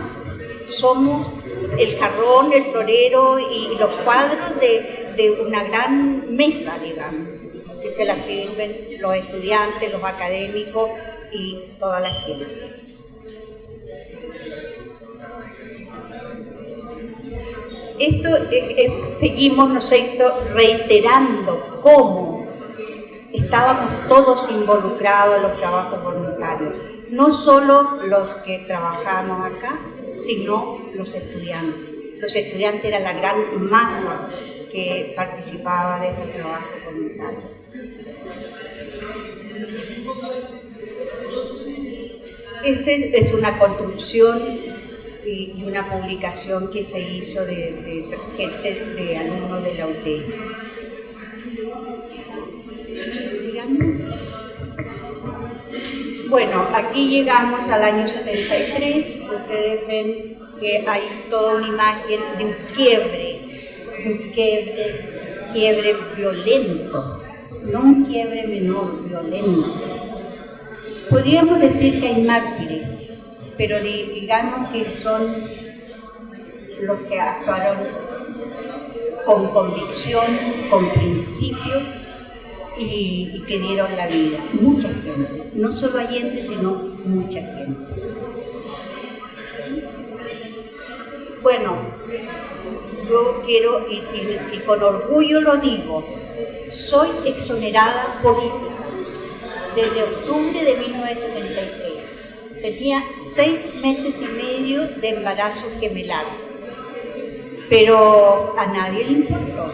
somos el jarrón, el florero y los cuadros de una gran mesa, digamos, que se la sirven los estudiantes, los académicos y toda la gente. Esto seguimos, ¿no es cierto?, reiterando cómo estábamos todos involucrados en los trabajos voluntarios, no solo los que trabajamos acá, sino los estudiantes. Los estudiantes eran la gran masa que participaba de este trabajo voluntario. Esa es una construcción y una publicación que se hizo de gente, de alumnos de la UTE. Sigamos. Bueno, aquí llegamos al año 73, ustedes ven que hay toda una imagen de un quiebre violento, no un quiebre menor, violento. Podríamos decir que hay mártires, pero digamos que son los que actuaron con convicción, con principio y que dieron la vida. Mucha gente, no solo Allende, sino mucha gente. Bueno, yo quiero, y con orgullo lo digo, soy exonerada política desde octubre de 1973. tenía 6 meses y medio de embarazo gemelar, pero a nadie le importó.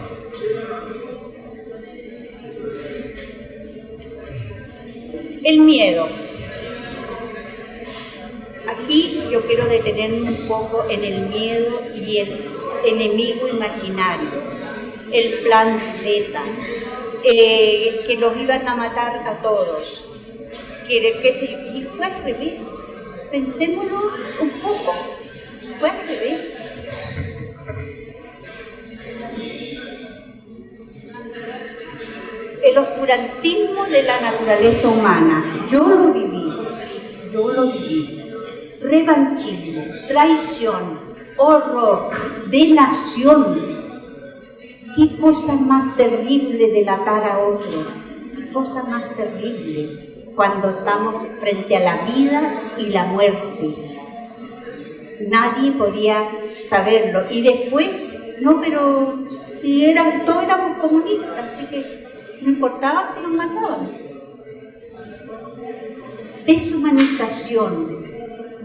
El miedo. Aquí yo quiero detenerme un poco en el miedo y el enemigo imaginario, el plan Z, que los iban a matar a todos. Y fue al revés. Pensémoslo un poco. Fue al revés. El oscurantismo de la naturaleza humana. Yo lo viví. Revanchismo, traición, horror, delación. ¿Qué cosa más terrible delatar a otro? ¿Qué cosa más terrible cuando estamos frente a la vida y la muerte? Nadie podía saberlo. Y después, no, pero si todos éramos comunistas, así que no importaba si nos mataban. Deshumanización.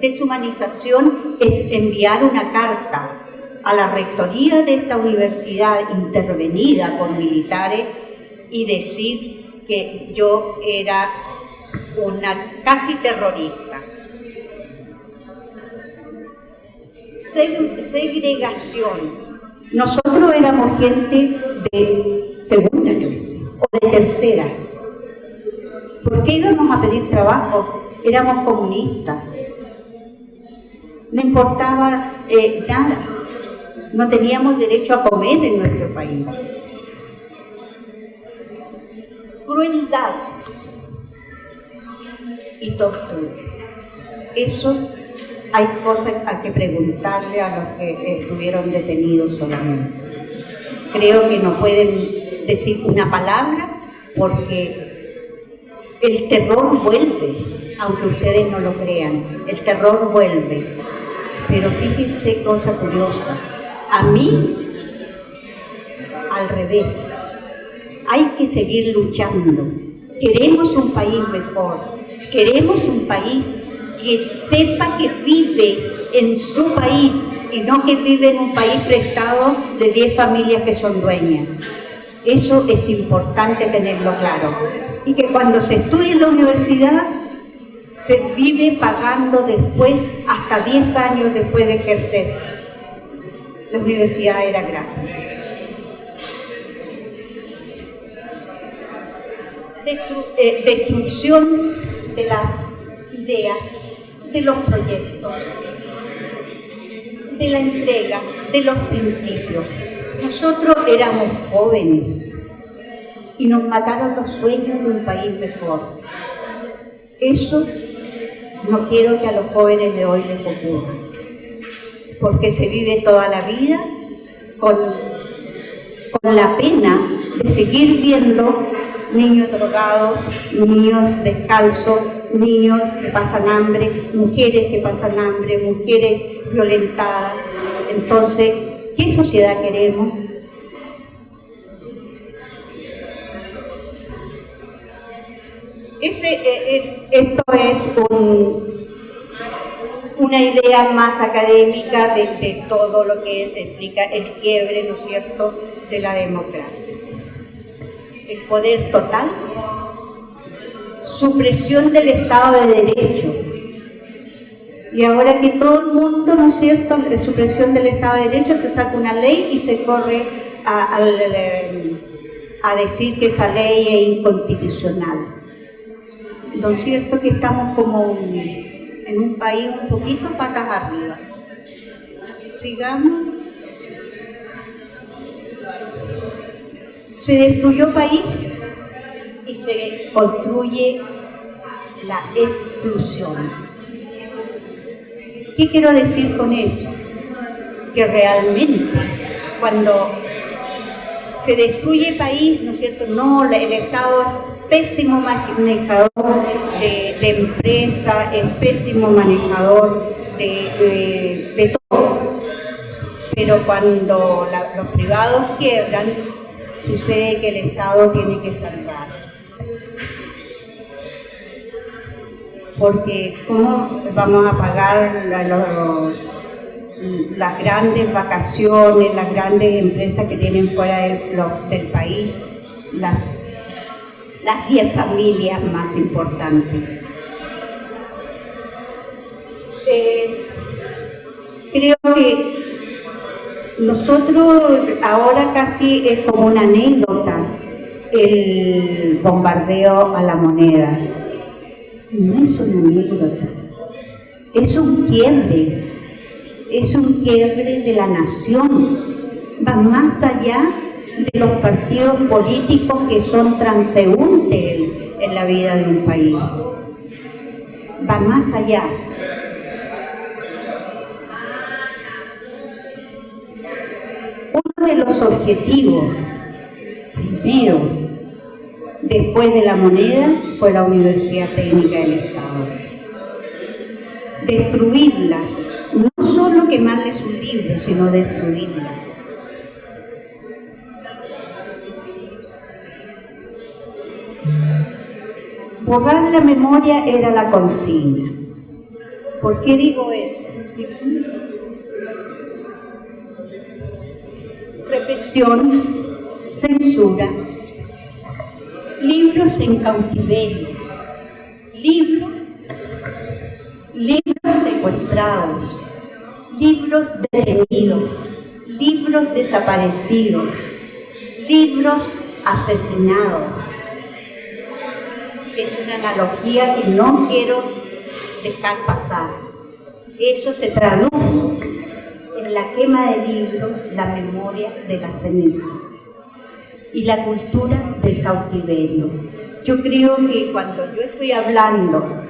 Deshumanización es enviar una carta a la rectoría de esta universidad intervenida por militares y decir que yo era una casi terrorista. Segregación. Nosotros éramos gente de segunda clase o de tercera. ¿Por qué íbamos a pedir trabajo? Éramos comunistas. No importaba nada. No teníamos derecho a comer en nuestro país. Crueldad y tortura. Eso hay cosas a que preguntarle a los que estuvieron detenidos solamente. Creo que no pueden decir una palabra porque el terror vuelve, aunque ustedes no lo crean. El terror vuelve. Pero fíjense cosa curiosa. A mí, al revés, hay que seguir luchando. Queremos un país mejor, queremos un país que sepa que vive en su país y no que vive en un país prestado de 10 familias que son dueñas. Eso es importante tenerlo claro. Y que cuando se estudia en la universidad, se vive pagando después, hasta 10 años después de ejercer. La universidad era gratis. Destrucción de las ideas, de los proyectos, de la entrega, de los principios. Nosotros éramos jóvenes y nos mataron los sueños de un país mejor. Eso no quiero que a los jóvenes de hoy les ocurra, porque se vive toda la vida con la pena de seguir viendo niños drogados, niños descalzos, niños que pasan hambre, mujeres que pasan hambre, mujeres violentadas. Entonces, ¿qué sociedad queremos? Esto es una idea más académica de todo lo que explica el quiebre, ¿no es cierto?, de la democracia. El poder total, supresión del Estado de Derecho. Y ahora que todo el mundo, ¿no es cierto?, la supresión del Estado de Derecho, se saca una ley y se corre a decir que esa ley es inconstitucional. ¿No es cierto que estamos como en un país un poquito patas arriba? Sigamos. Se destruyó país y se construye la exclusión. ¿Qué quiero decir con eso? Que realmente cuando se destruye país, ¿no es cierto? No, el Estado es pésimo manejador de empresa, es pésimo manejador de todo. Pero cuando los privados quiebran, sucede que el Estado tiene que salvar. porque ¿cómo vamos a pagar las grandes vacaciones, las grandes empresas que tienen fuera del país, las 10 familias más importantes? Creo que nosotros ahora casi es como una anécdota el bombardeo a La Moneda. No es una anécdota, es un quiebre de la nación, va más allá de los partidos políticos que son transeúntes en la vida de un país, va más allá. Uno de los objetivos primeros después de La Moneda fue la Universidad Técnica del Estado. Destruirla, no solo quemarle sus libros, sino destruirla. Borrar la memoria era la consigna. ¿Por qué digo eso? ¿Sí? Represión, censura, libros en cautiverio, libros secuestrados, libros detenidos, libros desaparecidos, libros asesinados. Es una analogía que no quiero dejar pasar. Eso se tradujo en la quema de libros, la memoria de la ceniza y la cultura del cautiverio. Yo creo que cuando yo estoy hablando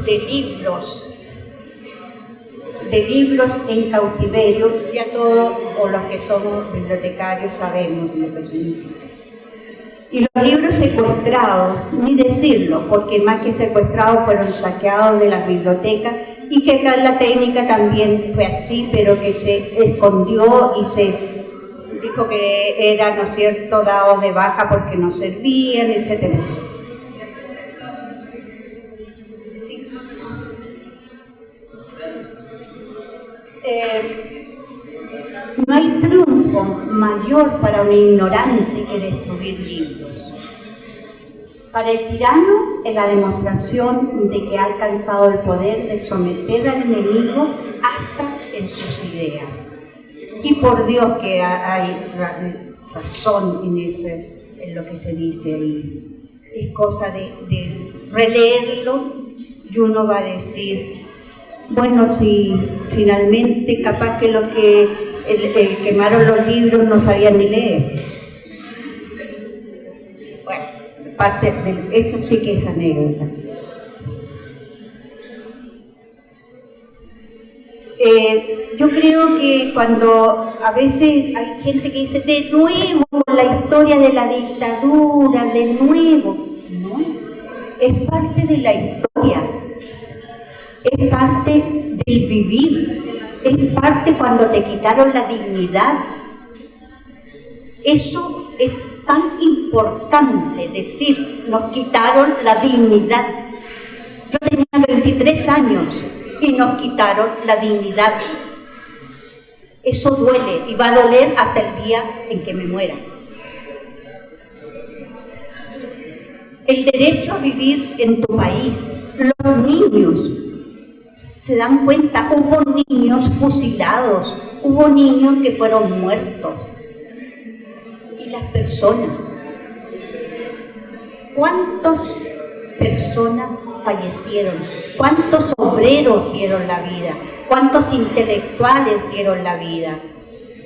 de libros en cautiverio, ya todos o los que somos bibliotecarios sabemos lo que significa. Y los libros secuestrados, ni decirlo, porque más que secuestrados fueron saqueados de las bibliotecas, y que acá en la técnica también fue así, pero que se escondió y se dijo que eran, ¿no es cierto?, dados de baja porque no servían, etcétera, etcétera. Sí. No hay triunfo mayor para un ignorante que destruir libros. Para el tirano es la demostración de que ha alcanzado el poder de someter al enemigo hasta en sus ideas. Y por Dios que hay razón en lo que se dice ahí. Es cosa de releerlo y uno va a decir, bueno, si finalmente capaz que los que quemaron los libros no sabían ni leer. Bueno, parte de eso sí que es anécdota. Yo creo que cuando a veces hay gente que dice de nuevo la historia de la dictadura, de nuevo, no, es parte de la historia, es parte del vivir, es parte cuando te quitaron la dignidad. Eso es tan importante decir, nos quitaron la dignidad. Yo tenía 23 años y nos quitaron la dignidad. Eso duele y va a doler hasta el día en que me muera. El derecho a vivir en tu país. Los niños se dan cuenta, hubo niños fusilados, hubo niños que fueron muertos. Y las personas, ¿cuántas personas fallecieron? ¿Cuántos obreros dieron la vida? ¿Cuántos intelectuales dieron la vida?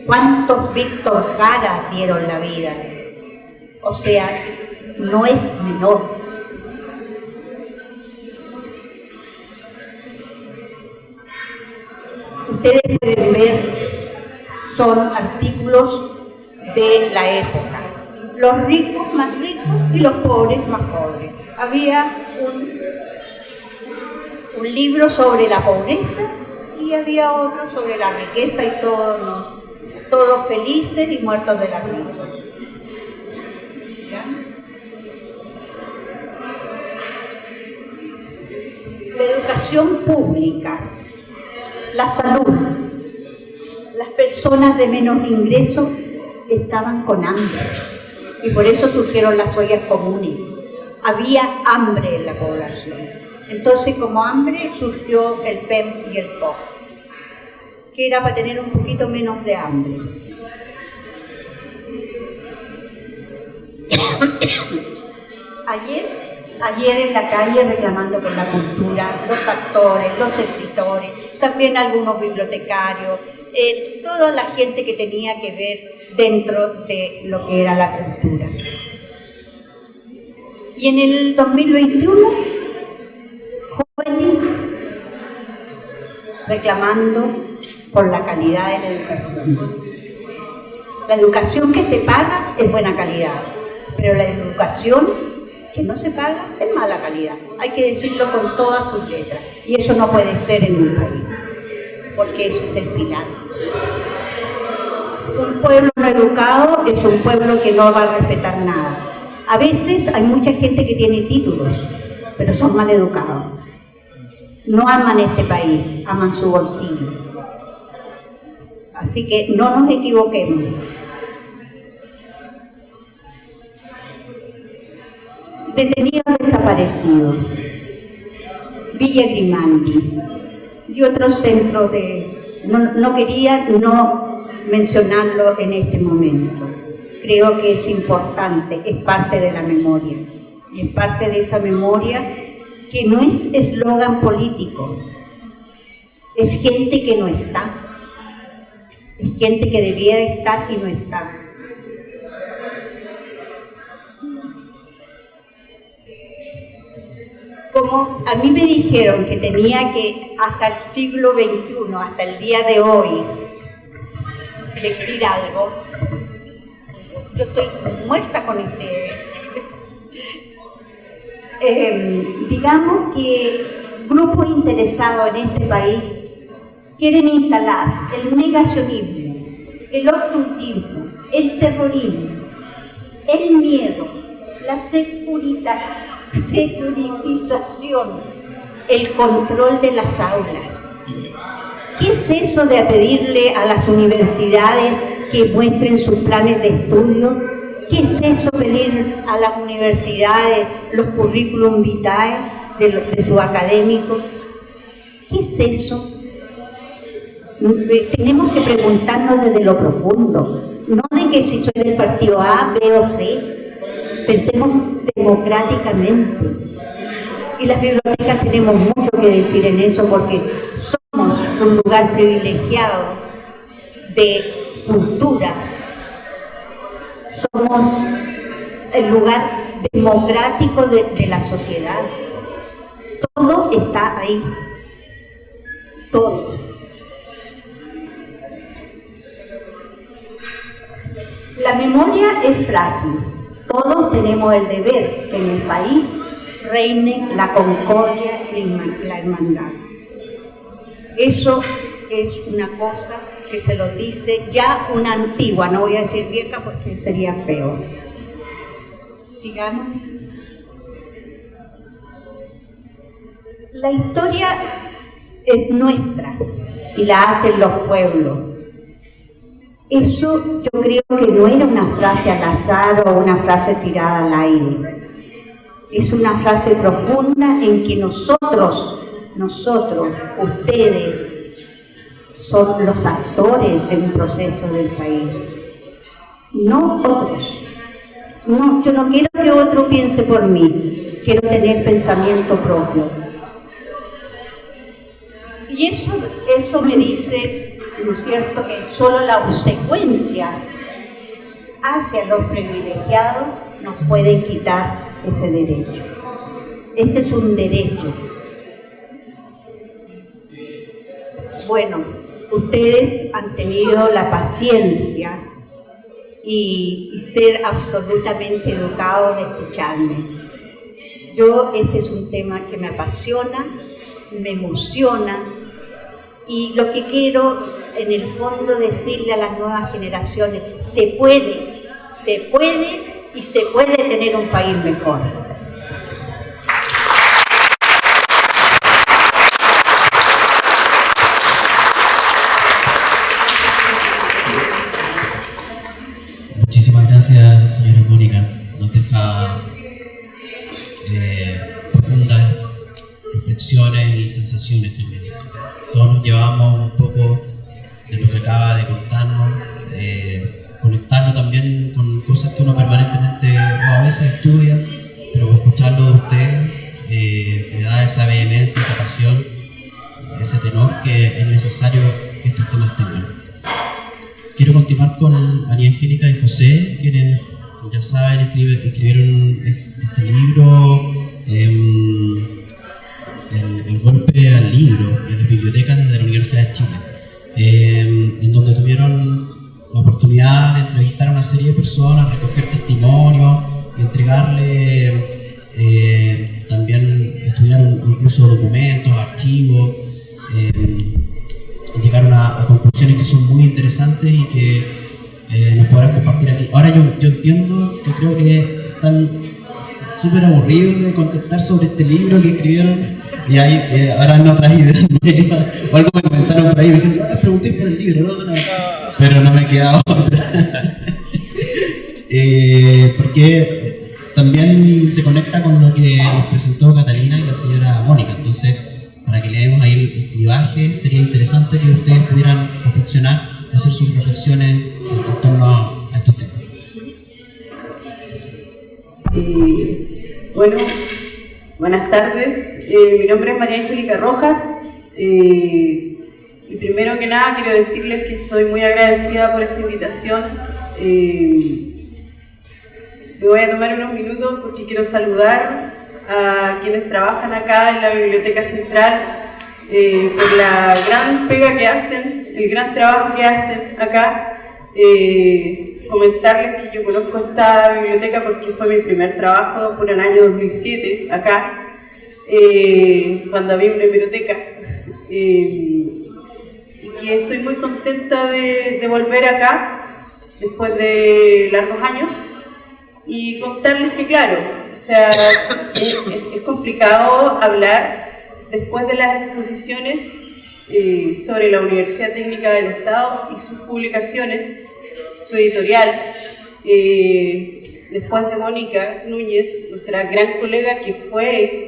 ¿Cuántos Víctor Jara dieron la vida? O sea, no es menor. Ustedes pueden ver, son artículos de la época. Los ricos más ricos y los pobres más pobres. Había un libro sobre la pobreza y había otro sobre la riqueza y todos felices y muertos de la risa. ¿Ya? educación pública, la salud, las personas de menos ingresos estaban con hambre y por eso surgieron las ollas comunes. Había hambre en la población. Entonces, como hambre, surgió el PEM y el POC, que era para tener un poquito menos de hambre. Ayer en la calle reclamando por la cultura, los actores, los escritores, también algunos bibliotecarios, toda la gente que tenía que ver dentro de lo que era la cultura. Y en el 2021, jóvenes reclamando por la calidad de la educación. La educación que se paga es buena calidad, pero la educación que no se paga es mala calidad. Hay que decirlo con todas sus letras. Y eso no puede ser en un país, porque eso es el pilar. Un pueblo no educado es un pueblo que no va a respetar nada. A veces hay mucha gente que tiene títulos, pero son mal educados. No aman este país, aman su bolsillo. Así que no nos equivoquemos. Detenidos desaparecidos, Villa Grimaldi y otros centros de... No quería no mencionarlo en este momento. Creo que es importante, es parte de la memoria. Y es parte de esa memoria que no es eslogan político, es gente que no está, es gente que debiera estar y no está. Como a mí me dijeron que tenía que hasta el siglo XXI, hasta el día de hoy, decir algo, yo estoy muerta con digamos que grupos interesados en este país quieren instalar el negacionismo, el ocultismo, el terrorismo, el miedo, la securitización, el control de las aulas. ¿Qué es eso de pedirle a las universidades que muestren sus planes de estudio? ¿Qué es eso pedir a las universidades los currículum vitae de sus académicos? ¿Qué es eso? Tenemos que preguntarnos desde lo profundo, no de que si soy del partido A, B o C. Pensemos democráticamente. Y las bibliotecas tenemos mucho que decir en eso porque somos un lugar privilegiado de cultura. Somos el lugar democrático de la sociedad. Todo está ahí. Todo. La memoria es frágil. Todos tenemos el deber que en el país reine la concordia y la hermandad. Eso es una cosa que se lo dice ya una antigua, no voy a decir vieja porque sería feo. Sigamos. La historia es nuestra y la hacen los pueblos. Eso yo creo que no era una frase al azar o una frase tirada al aire. Es una frase profunda en que nosotros, ustedes, son los actores de un proceso del país, no otros. No, yo no quiero que otro piense por mí, quiero tener pensamiento propio. Y eso me dice, ¿no es cierto?, que solo la obsecuencia hacia los privilegiados nos puede quitar ese derecho. Ese es un derecho. Bueno, ustedes han tenido la paciencia y ser absolutamente educados de escucharme. Este es un tema que me apasiona, me emociona, y lo que quiero en el fondo decirle a las nuevas generaciones: se puede y se puede tener un país mejor. a profundas reflexiones y sensaciones también. Todos nos llevamos un poco de lo que acaba de contarnos, conectarlo también con cosas que uno permanentemente o a veces estudia, pero escucharlo de usted me da esa vehemencia, esa pasión, ese tenor que es necesario que estos temas tengan. Quiero continuar con María Angélica y José, quienes ya saben, escribieron este libro, el golpe al libro, en las bibliotecas de la Universidad de Chile, en donde tuvieron la oportunidad de entrevistar a una serie de personas, recoger testimonios, entregarle, también estudiaron incluso documentos, archivos, llegaron a conclusiones que son muy interesantes y que nos podrán compartir aquí. Ahora yo entiendo que creo que están súper aburridos de contestar sobre este libro que escribieron y ahí ahora no otras ideas o algo me comentaron por ahí, me dijeron, no te pregunté por el libro, no. Pero no me queda otra. Porque también se conecta con lo que nos presentó Catalina y la señora Mónica, entonces para que leemos ahí el clivaje, sería interesante que ustedes pudieran reflexionar, hacer sus reflexiones en torno a estos temas. Bueno, buenas tardes. Mi nombre es María Angélica Rojas. Y primero que nada quiero decirles que estoy muy agradecida por esta invitación. Me voy a tomar unos minutos porque quiero saludar a quienes trabajan acá en la Biblioteca Central por la gran pega que hacen, el gran trabajo que hacen acá. Comentarles que yo conozco esta biblioteca porque fue mi primer trabajo por el año 2007 acá, cuando había una biblioteca. Y que estoy muy contenta de volver acá después de largos años y contarles que claro, o sea, es complicado hablar después de las exposiciones sobre la Universidad Técnica del Estado y sus publicaciones, su editorial, después de Mónica Núñez, nuestra gran colega que fue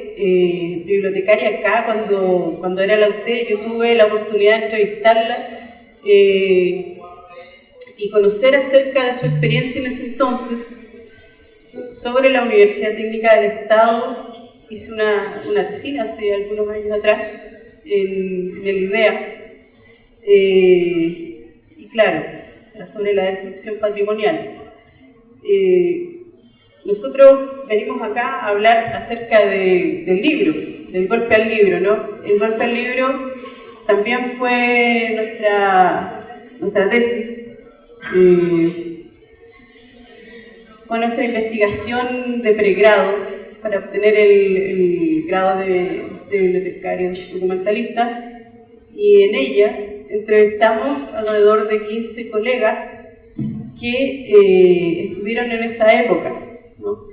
bibliotecaria acá cuando era la UT. Yo tuve la oportunidad de entrevistarla y conocer acerca de su experiencia en ese entonces sobre la Universidad Técnica del Estado. Hice una tesina hace algunos años atrás en el IDEA, y claro, o sea, sobre la destrucción patrimonial. Nosotros venimos acá a hablar acerca del libro, del golpe al libro, ¿no? El golpe al libro también fue nuestra tesis, fue nuestra investigación de pregrado para obtener el grado de bibliotecarios documentalistas, y en ella entrevistamos alrededor de 15 colegas que estuvieron en esa época, ¿no?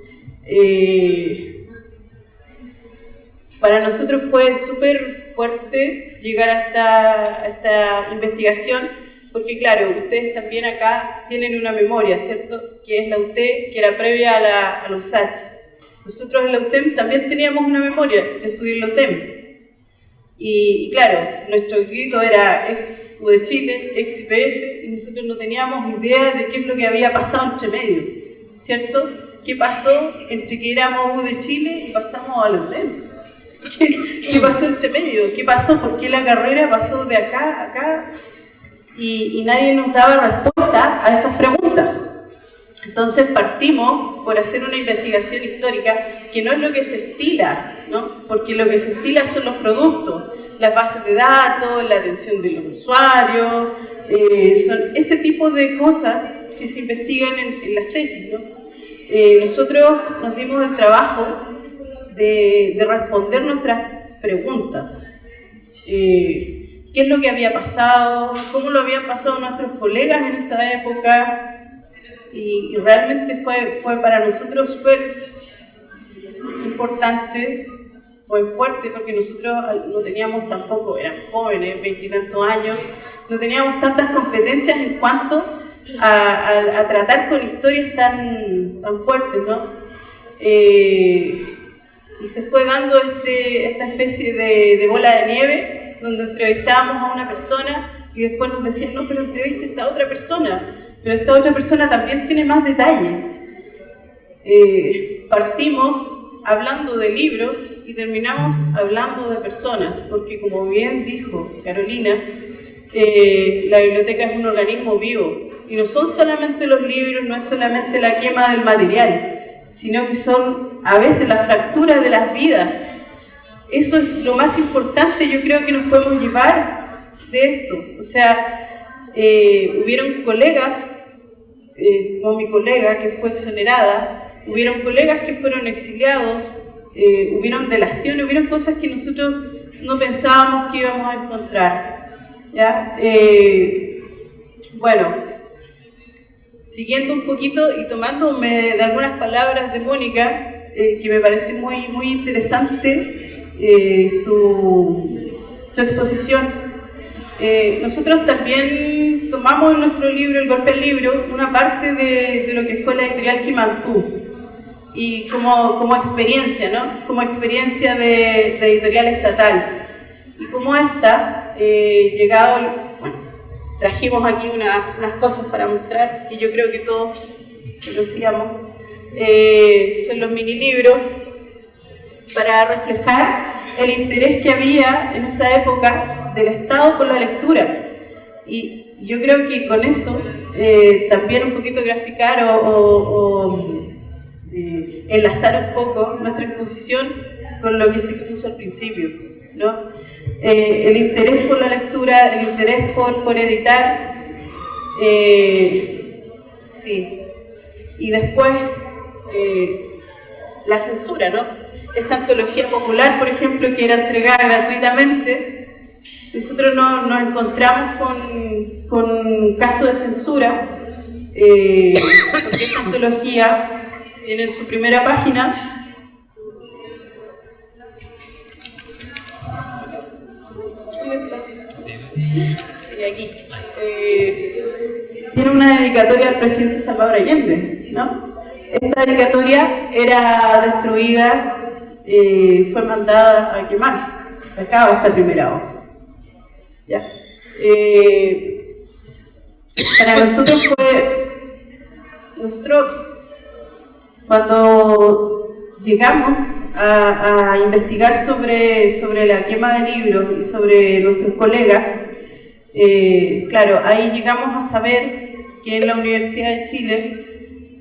Para nosotros fue súper fuerte llegar a esta investigación, porque claro, ustedes también acá tienen una memoria, ¿cierto? Que es la UT, que era previa a la USACH. Nosotros en la UTEM también teníamos una memoria, yo estudié en la UTEM. Y claro, nuestro grito era ex U de Chile, ex IPS, y nosotros no teníamos idea de qué es lo que había pasado entre medio, ¿cierto? ¿Qué pasó entre que éramos U de Chile y pasamos a la UTEM? ¿Qué pasó entre medio? ¿Qué pasó? ¿Por qué la carrera pasó de acá a acá? Y nadie nos daba respuesta a esas preguntas. Entonces partimos por hacer una investigación histórica que no es lo que se estila, ¿no? Porque lo que se estila son los productos, las bases de datos, la atención de los usuarios, son ese tipo de cosas que se investigan en las tesis, ¿no? Nosotros nos dimos el trabajo de responder nuestras preguntas. ¿Qué es lo que había pasado? ¿Cómo lo habían pasado nuestros colegas en esa época? Y realmente fue para nosotros súper importante, fue fuerte, porque nosotros no teníamos tampoco, eran jóvenes, 20 y tantos años, no teníamos tantas competencias en cuanto a tratar con historias tan fuertes, ¿no? y se fue dando esta especie de bola de nieve, donde entrevistábamos a una persona y después nos decían, no, pero entrevista a esta otra persona, pero esta otra persona también tiene más detalle. Partimos hablando de libros y terminamos hablando de personas, porque como bien dijo Carolina, la biblioteca es un organismo vivo, y no son solamente los libros, no es solamente la quema del material, sino que son a veces la fractura de las vidas. Eso es lo más importante, yo creo que nos podemos llevar de esto. O sea, hubieron colegas, como mi colega que fue exonerada, hubieron colegas que fueron exiliados, hubieron delaciones, hubieron cosas que nosotros no pensábamos que íbamos a encontrar, ¿ya? Bueno, siguiendo un poquito y tomándome de algunas palabras de Mónica, que me parece muy, muy interesante su exposición. Nosotros también tomamos en nuestro libro, El Golpe al Libro, una parte de lo que fue la editorial Quimantú, y como experiencia, ¿no? Como experiencia de editorial estatal. Y como esta, trajimos aquí unas cosas para mostrar, que yo creo que todos conocíamos, son los mini libros, para reflejar el interés que había en esa época del Estado por la lectura. Y yo creo que con eso también un poquito graficar o enlazar un poco nuestra exposición con lo que se expuso al principio, ¿no? El interés por la lectura, el interés por editar, sí. Y después la censura, ¿no? Esta antología popular, por ejemplo, que era entregada gratuitamente, nosotros nos encontramos con un caso de censura, porque esta antología tiene en su primera página sí, aquí. Tiene una dedicatoria al presidente Salvador Allende, ¿no? Esta dedicatoria era destruida, fue mandada a quemar, se sacaba esta primera hoja. ¿Ya? Para nosotros cuando llegamos a investigar sobre la quema de libros y sobre nuestros colegas, claro, ahí llegamos a saber que en la Universidad de Chile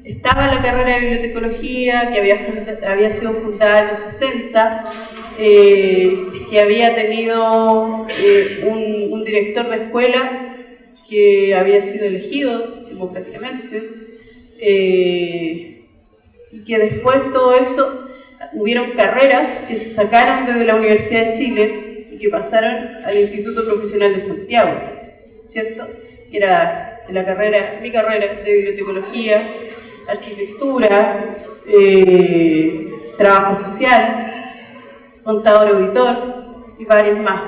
estaba la carrera de bibliotecología, que había sido fundada en los 60, que había tenido un director de escuela que había sido elegido democráticamente, y que después todo eso, hubieron carreras que se sacaron desde la Universidad de Chile y que pasaron al Instituto Profesional de Santiago, ¿cierto? Que era mi carrera de bibliotecología, arquitectura, trabajo social, contador auditor y varios más.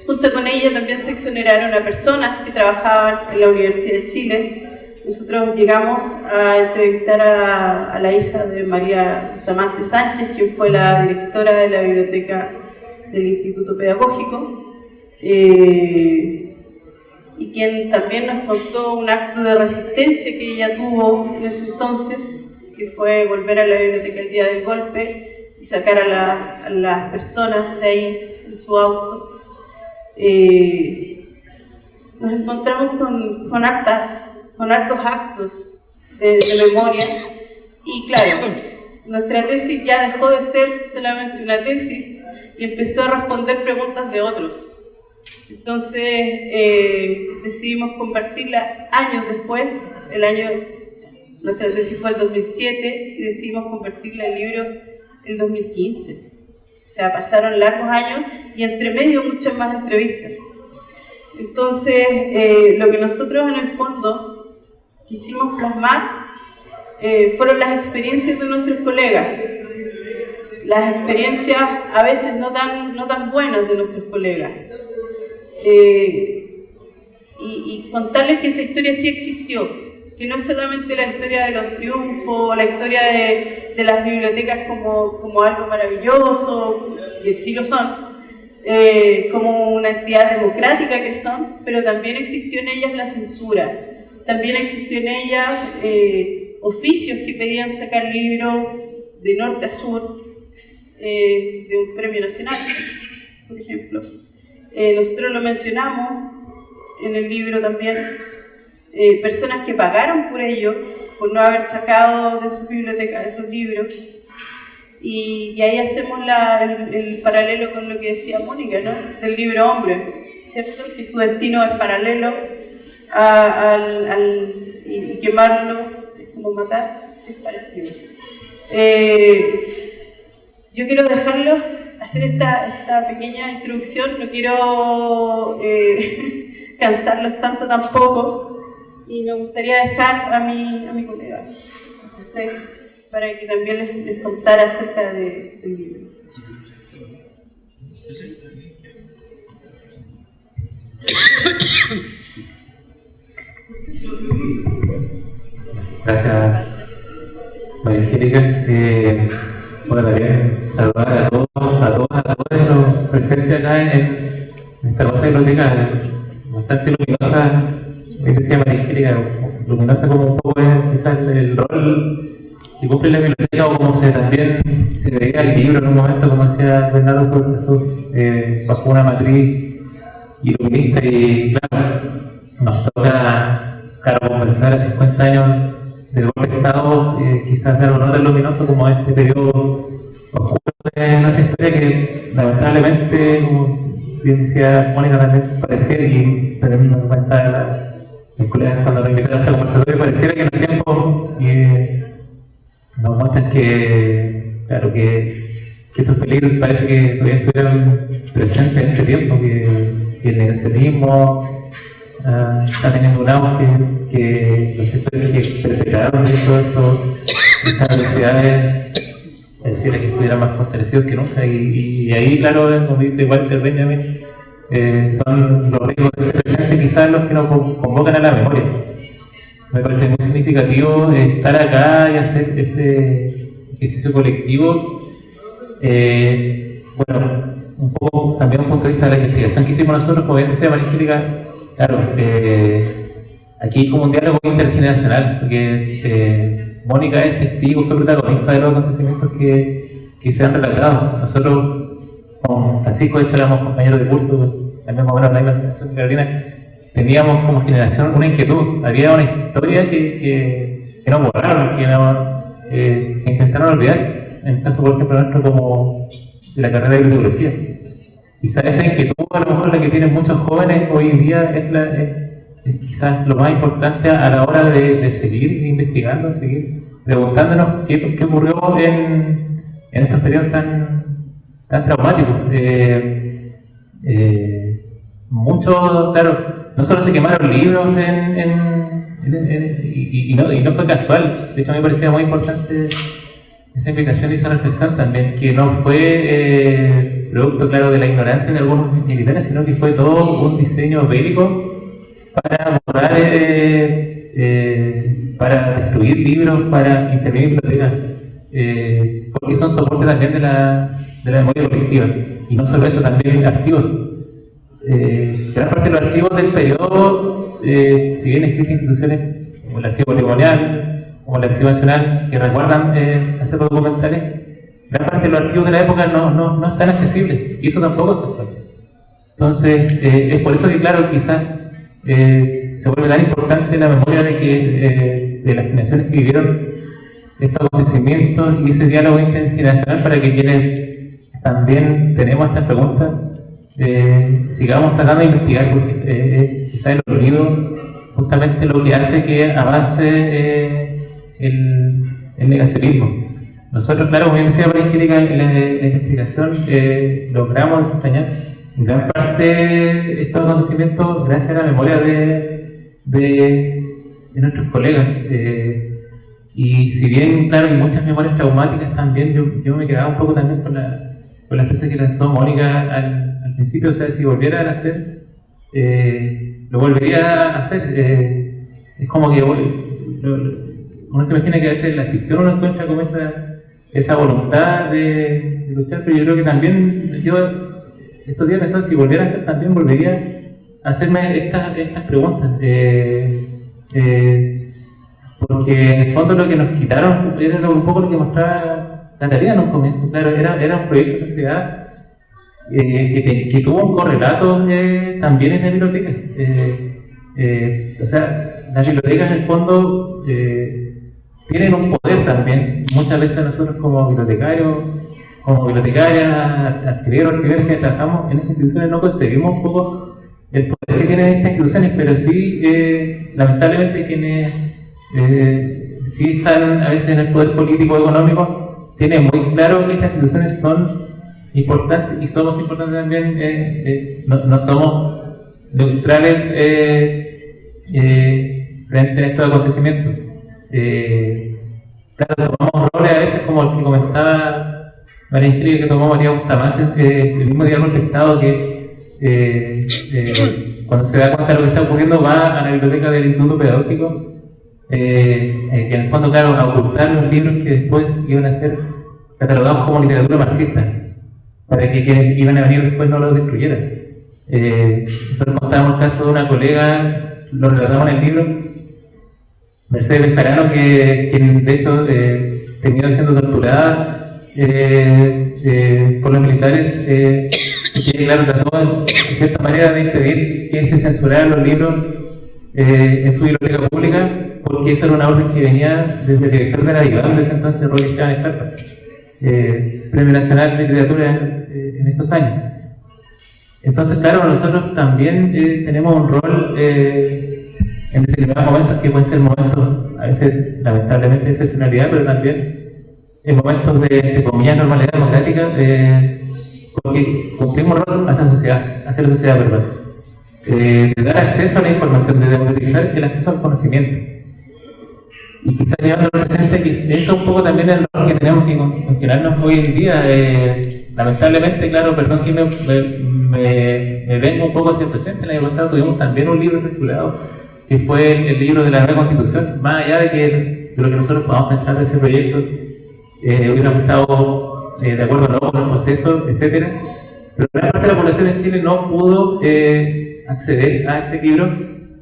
Junto con ella también se exoneraron a personas que trabajaban en la Universidad de Chile. Nosotros llegamos a entrevistar a la hija de María Bustamante Sánchez, quien fue la directora de la biblioteca del Instituto Pedagógico, y quien también nos contó un acto de resistencia que ella tuvo en ese entonces, que fue volver a la biblioteca el día del golpe y sacar a las personas de ahí en su auto. Nos encontramos con hartos actos de memoria, y claro, nuestra tesis ya dejó de ser solamente una tesis y empezó a responder preguntas de otros. Entonces decidimos convertirla años después, nuestra tesis fue el 2007 y decidimos convertirla en libro el 2015. O sea, pasaron largos años y entre medio muchas más entrevistas. Entonces, lo que nosotros en el fondo quisimos plasmar fueron las experiencias de nuestros colegas, las experiencias a veces no tan buenas de nuestros colegas, y contarles que esa historia sí existió, que no es solamente la historia de los triunfos, la historia de las bibliotecas como algo maravilloso, y sí lo son, como una entidad democrática que son, pero también existió en ellas la censura, también existió en ellas oficios que pedían sacar libros de norte a sur de un premio nacional, por ejemplo. Nosotros lo mencionamos en el libro también, personas que pagaron por ello, por no haber sacado de sus bibliotecas esos libros. Y ahí hacemos el paralelo con lo que decía Mónica, ¿no? Del libro Hombre, ¿cierto? Que su destino es paralelo y quemarlo, es como matar, es parecido. Yo quiero dejarlos hacer esta pequeña introducción, no quiero cansarlos tanto tampoco, y me gustaría dejar a mi colega José para que también les contara acerca del libro. Gracias, María Angélica. Bueno, también saludar a todos los presentes acá en esta cosa de biblioteca bastante luminosa. Me decía María Angélica, luminosa como un poco es quizás el rol que cumple la biblioteca, o como también se veía el libro en un momento, como decía Bernardo sobre Jesús, bajo una matriz iluminista. Y claro, nos toca conversar a 50 años de golpe de Estado, quizás de algo no tan luminoso como este periodo oscuro de nuestra historia, que lamentablemente, como bien decía Mónica, también pareciera, y teniendo en cuenta los colegas cuando nos invitaron a este conversatorio, pareciera que los tiempos nos muestran que, claro, que estos peligros parece que todavía estuvieron presentes en este tiempo, que el negacionismo está teniendo un auge, que los sectores que perpetraron estas velocidades pareciera que estuvieran más fortalecidos que nunca, y ahí, claro, como dice Walter Benjamin, son los riesgos de este presente quizás los que nos convocan a la memoria. Eso me parece muy significativo, estar acá y hacer este ejercicio colectivo. Bueno, un poco también un punto de vista de la investigación que hicimos nosotros, como bien decía María Angélica. Claro, aquí hay como un diálogo intergeneracional, porque Mónica es testigo, fue protagonista de los acontecimientos que se han relatado. Nosotros, con Francisco, de hecho éramos compañeros de curso, también más o menos la misma generación de Carolina, teníamos como generación una inquietud. Había una historia que nos borraron, que intentaron olvidar, en el caso, por ejemplo, nuestro, como de la carrera de bibliografía. Quizá esa inquietud, a lo mejor la que tienen muchos jóvenes hoy en día, es quizás lo más importante a la hora de seguir investigando, seguir preguntándonos qué ocurrió en estos periodos tan traumáticos. Muchos, claro, no solo se quemaron libros y no fue casual. De hecho, a mí me parecía muy importante esa invitación y esa reflexión también, que no fue producto, claro, de la ignorancia de algunos militares, sino que fue todo un diseño bélico para borrar, para destruir libros, para intervenir en bibliotecas, porque son soporte también de la memoria colectiva. Y no solo eso, también archivos. Gran parte de los archivos del periodo, si bien existen instituciones como el Archivo Patrimonial, como el Archivo Nacional, que recuerdan acervos documentales, gran parte de los archivos de la época no están accesibles, y eso tampoco es casual. Entonces, es por eso que, claro, quizás se vuelve tan importante la memoria de las generaciones que vivieron estos acontecimientos y ese diálogo intergeneracional, para que quienes también tenemos estas preguntas sigamos tratando de investigar, porque quizás el olvido justamente lo que hace que avance el negacionismo. Nosotros, claro, como bien decía María Angélica, en la investigación logramos desentrañar en gran parte estos acontecimientos gracias a la memoria de nuestros colegas. Y si bien, claro, hay muchas memorias traumáticas también, yo me quedaba un poco también con la frase que lanzó Mónica al principio. O sea, si volviera a hacer, lo volvería a hacer. Es como que uno se imagina que a veces en la ficción uno encuentra como esa voluntad de luchar, pero yo creo que también, yo estos días pensaba, si volviera a hacer también, volvería a hacerme estas preguntas. Porque en el fondo lo que nos quitaron era un poco lo que mostraba Catalina en un comienzo. Claro, era un proyecto de sociedad que tuvo un correlato también en la biblioteca. O sea, las bibliotecas en el fondo tienen un poder también. Muchas veces nosotros como bibliotecarios, como bibliotecarias, archiveros que trabajamos en estas instituciones no conseguimos un poco el poder que tienen estas instituciones, pero sí, lamentablemente, quienes sí están a veces en el poder político o económico tienen muy claro que estas instituciones son importantes y somos importantes también, no somos neutrales frente a estos acontecimientos. Claro, tomamos roles a veces como el que comentaba María Angélica, que tomó María Bustamante, el mismo día del Estado, que cuando se da cuenta de lo que está ocurriendo va a la biblioteca del Instituto Pedagógico, que en el fondo, claro, a ocultar los libros que después iban a ser catalogados como literatura marxista, para que quienes iban a venir después no los destruyeran. Nosotros contábamos el caso de una colega, lo relatamos en el libro, Mercedes Bejarano, quien de hecho terminó siendo torturada por los militares, que claro, trató de cierta manera de impedir que se censuraran los libros en su biblioteca pública, porque esa era una orden que venía desde el director de la DIVAM de ese entonces, Roger Esteban Escarpa, Premio Nacional de Literatura en esos años. Entonces, claro, nosotros también tenemos un rol en determinados momentos que pueden ser momentos, a veces lamentablemente de excepcionalidad, pero también en momentos de comillas normalidad democrática, porque cumplimos un rol hacia la sociedad, perdón, de dar acceso a la información, de democratizar el acceso al conocimiento. Y quizás llevando al presente, que eso es un poco también el rol que tenemos que cuestionarnos hoy en día. Lamentablemente, claro, perdón que me vengo un hacia el presente. El año pasado tuvimos también un libro censurado, que fue el libro de la nueva Constitución. Más allá de lo que nosotros podamos pensar de ese proyecto, hubiéramos estado de acuerdo o no con el proceso, etc. Pero gran parte de la población en Chile no pudo acceder a ese libro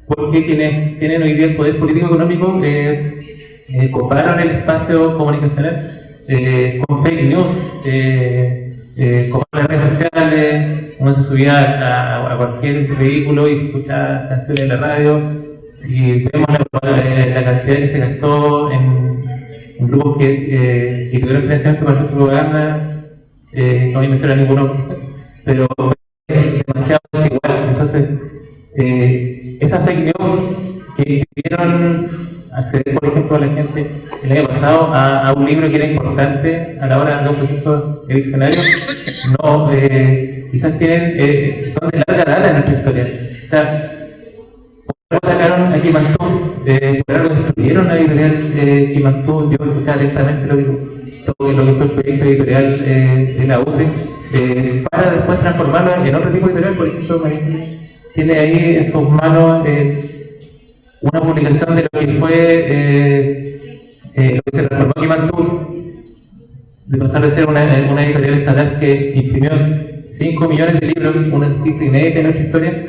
porque quienes tienen hoy día el poder político económico coparon el espacio comunicacional con fake news, con las redes sociales. Uno se subía a cualquier vehículo y se escuchaba canciones en la radio. Si vemos la cantidad que se gastó en grupos que tuvieron financiamiento para su propaganda, no voy a mencionar ninguno, pero es demasiado desigual. Entonces, esas fake news que pidieron acceder, por ejemplo, a la gente el año pasado a un libro que era importante a la hora de un proceso eleccionario, no, quizás son de larga data en nuestra historia. O sea, por algo atacaron a Quimantú, por algo destruyeron la editorial Quimantú. Yo escuchaba atentamente lo que fue el proyecto editorial de la UTE, para después transformarlo en otro tipo de editorial. Por ejemplo, María tiene ahí en sus manos una publicación de lo que fue lo que se transformó Quimantú, de pasar de ser una editorial estatal que imprimió 5 millones de libros, una cifra inédita en nuestra historia.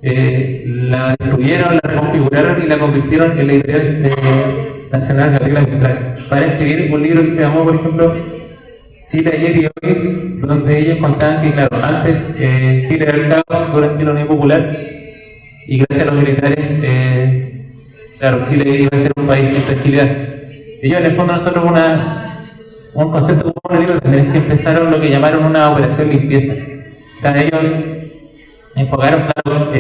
La destruyeron, la reconfiguraron y la convirtieron en la editorial nacional Gabriela Mistral, para escribir un libro que se llamó, por ejemplo, Chile ayer y hoy, donde ellos contaban que, claro, antes Chile era el caos durante la Unión Popular, y gracias a los militares, claro, Chile iba a ser un país sin tranquilidad. Ellos, en el fondo, nosotros un concepto como un libro también es que empezaron lo que llamaron una operación limpieza. O sea, ellos enfocaron, claro,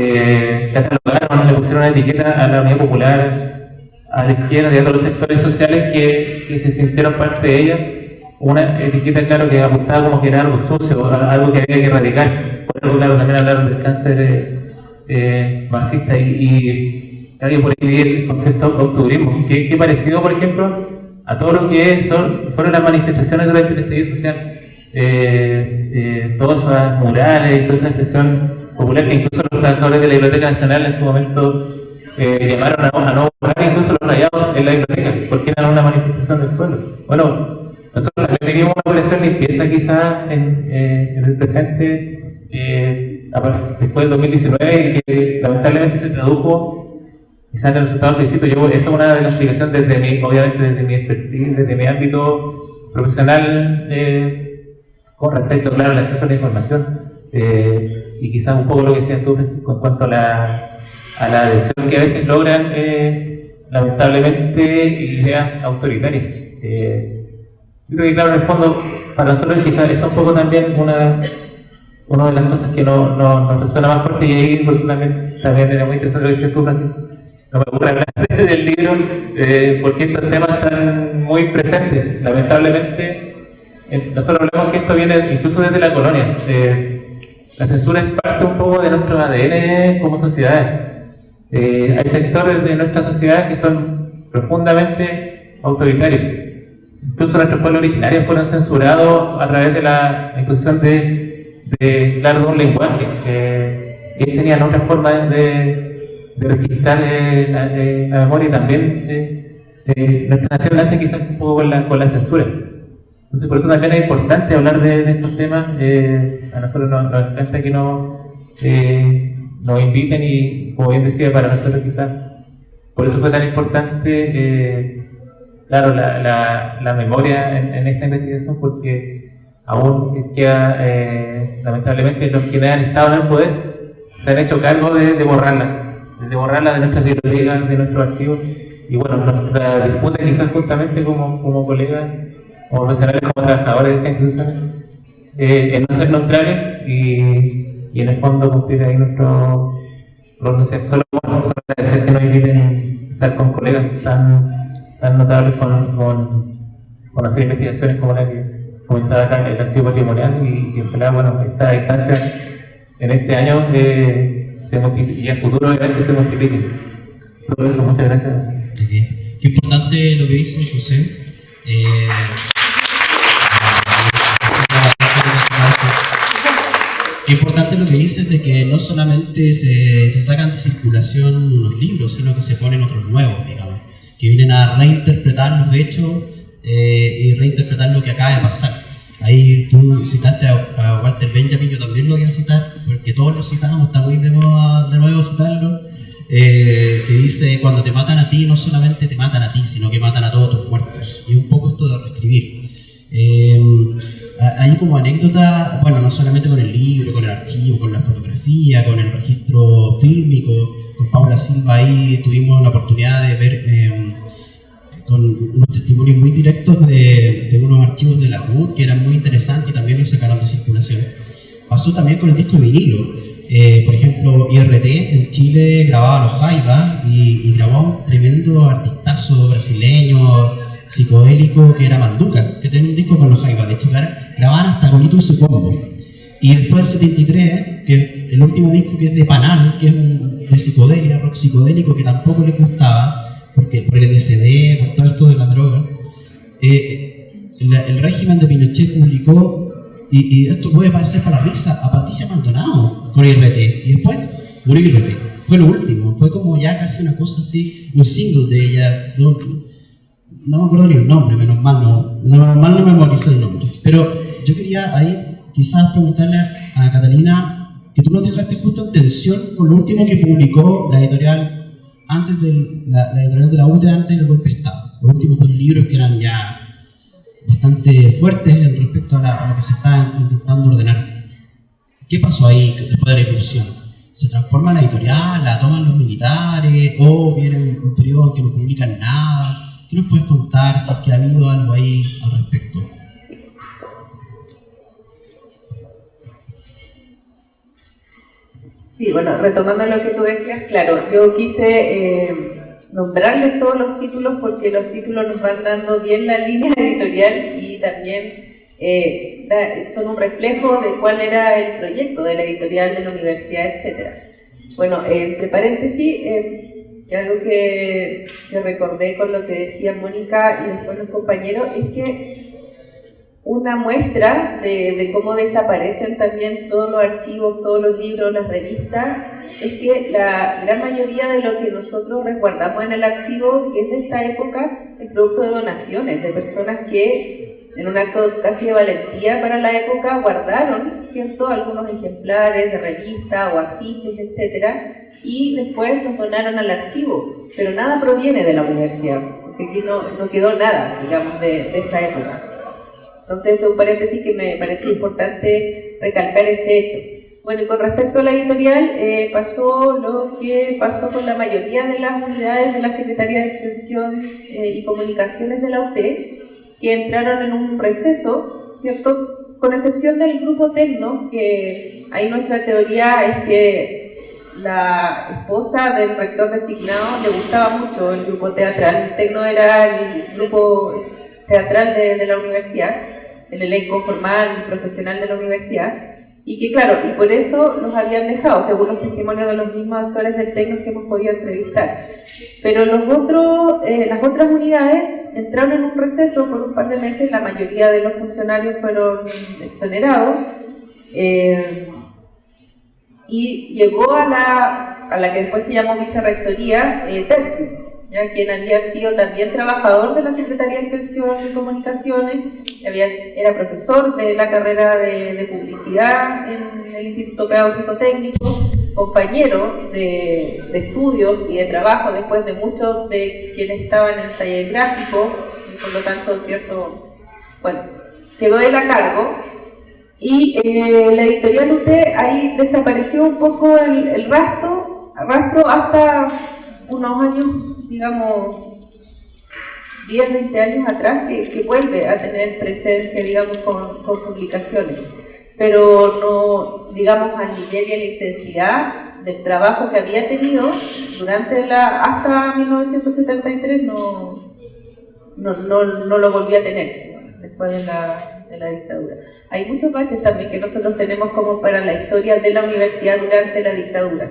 catalogaron, le pusieron una etiqueta a la Unión Popular, a la izquierda y a todos los sectores sociales que se sintieron parte de ella. Una etiqueta, claro, que apuntaba como que era algo sucio, algo que había que erradicar. Por algo, claro, también hablaron del cáncer marxista y alguien por ahí vi el concepto de octubrismo, que parecido, por ejemplo, a todo lo que fueron las manifestaciones durante el estallido social, todas esas murales y toda esa expresión popular que incluso los trabajadores de la Biblioteca Nacional en su momento llamaron a no borrar incluso los rayados en la biblioteca, porque eran una manifestación del pueblo. Bueno, nosotros también vivimos una operación limpieza quizás en el presente, después del 2019, y que lamentablemente se tradujo quizás en el resultado plebiscito. Esa es una de las explicaciones obviamente desde mi expertise, desde mi ámbito profesional, con respecto, claro, al acceso a la información, y quizás un poco lo que decías tú, Francisco, en cuanto a la adhesión que a veces logran, lamentablemente, ideas autoritarias. Yo creo que, claro, en el fondo, para nosotros quizás esa es un poco también una de las cosas que nos resuena más fuerte, y ahí por eso también era muy interesante lo que decías tú, Francisco. No me ocurre hablar del libro, porque estos temas están muy presentes. Lamentablemente, nosotros hablamos que esto viene incluso desde la colonia. La censura es parte un poco de nuestro ADN como sociedades. Hay sectores de nuestra sociedad que son profundamente autoritarios. Incluso nuestros pueblos originarios fueron censurados a través de la imposición de un lenguaje. Ellos tenían otra forma de registrar la memoria, y también nuestra nación nace quizás un poco con la censura. Entonces, por eso también es importante hablar de estos temas. A nosotros nos encanta que nos inviten, y como bien decía, para nosotros quizás por eso fue tan importante, claro, la memoria en esta investigación, porque aún queda, lamentablemente, los que han estado en el poder se han hecho cargo de borrarla de nuestras bibliotecas, de nuestros archivos. Y bueno, nuestra disputa quizás justamente como colegas, como profesionales, como trabajadores de estas instituciones, es no ser neutrales y en el fondo cumplir ahí nuestro rol social. Solo agradecer que nos inviten a estar con colegas tan notables con hacer investigaciones como la que comentaba acá en el archivo patrimonial, y ojalá, bueno, esta distancia en este año se multiplique, y en el futuro obviamente se multiplique. Solo eso, muchas gracias. Qué importante lo que dice José. Qué importante lo que dices de que no solamente se sacan de circulación unos libros, sino que se ponen otros nuevos, digamos, que vienen a reinterpretar los hechos y reinterpretar lo que acaba de pasar. Ahí tú citaste a Walter Benjamin, yo también lo voy a citar, porque todos lo citamos, está muy de moda de nuevo citarlo, que dice: cuando te matan a ti, no solamente te matan a ti, sino que matan a todos tus muertos. Y un poco esto de reescribir. Ahí como anécdota, bueno, no solamente con el libro, con el archivo, con la fotografía, con el registro fílmico, con Paula Silva ahí tuvimos la oportunidad de ver con unos testimonios muy directos de unos archivos de la CUT que eran muy interesantes, y también los sacaron de circulación. Pasó también con el disco vinilo. Por ejemplo, IRT en Chile grababa Los Jaivas y grabó un tremendo artistazo brasileño, psicodélico, que era Manduca, que tenía un disco con Los Jaivas. De hecho, grababan hasta Golito y su combo. Y después del 73, que el último disco, que es de Panal, que es de psicodelia, rock psicodélico, que tampoco le gustaba, porque por el LSD, por todo esto de la droga, el régimen de Pinochet publicó, y esto puede parecer para la risa, a Patricia Maldonado con IRT, y después murió IRT. Fue lo último, fue como ya casi una cosa así, un single de ella. No me acuerdo ni el nombre, menos mal no memoricé el nombre. Pero yo quería ahí quizás preguntarle a Catalina, que tú nos dejaste justo en tensión con lo último que publicó la editorial la editorial de la UTE antes del golpe de Estado. Los últimos 2 libros que eran ya bastante fuertes en respecto a lo que se está intentando ordenar. ¿Qué pasó ahí después de la irrupción? ¿Se transforma la editorial, la toman los militares, o viene un periodo en que no publican nada? ¿Qué nos puedes contar, si es que ha habido algo ahí al respecto? Sí, bueno, retomando lo que tú decías, claro, yo quise nombrarles todos los títulos porque los títulos nos van dando bien la línea editorial y también son un reflejo de cuál era el proyecto de la editorial, de la universidad, etc. Bueno, entre paréntesis, algo que recordé con lo que decía Mónica y después los compañeros, es que una muestra de cómo desaparecen también todos los archivos, todos los libros, las revistas, es que la gran mayoría de lo que nosotros resguardamos en el archivo, que es de esta época, es producto de donaciones, de personas que en un acto casi de valentía para la época guardaron, ¿cierto?, algunos ejemplares de revistas o afiches, etcétera, y después los donaron al archivo, pero nada proviene de la universidad, porque aquí no quedó nada, digamos, de esa época. Entonces, es un paréntesis que me pareció importante recalcar ese hecho. Bueno, y con respecto a la editorial, pasó lo que pasó con la mayoría de las unidades de la Secretaría de Extensión y Comunicaciones de la UTE, que entraron en un receso, ¿cierto?, con excepción del grupo Tecno, que ahí nuestra teoría es que la esposa del rector designado le gustaba mucho el grupo teatral. Tecno era el grupo teatral de la universidad, el elenco formal y profesional de la universidad, y que claro, y por eso los habían dejado, según los testimonios de los mismos actores del Tecno que hemos podido entrevistar. Pero las otras unidades entraron en un receso por un par de meses, la mayoría de los funcionarios fueron exonerados, y llegó a la que después se llamó Vicerrectoría, Terci, ¿ya?, quien había sido también trabajador de la Secretaría de Extensión y Comunicaciones, era profesor de la carrera de publicidad en el Instituto Pedagógico Técnico, compañero de estudios y de trabajo después de muchos de quienes estaban en el taller gráfico, y por lo tanto, ¿cierto?, bueno, quedó él a cargo. Y la editorial UT ahí desapareció un poco el rastro hasta unos años, digamos, 10, 20 años atrás, que vuelve a tener presencia, digamos, con publicaciones, pero no, digamos, al nivel y a la intensidad del trabajo que había tenido durante hasta 1973 no lo volvió a tener, digamos, después de la dictadura. Hay muchos baches también que nosotros tenemos como para la historia de la universidad durante la dictadura.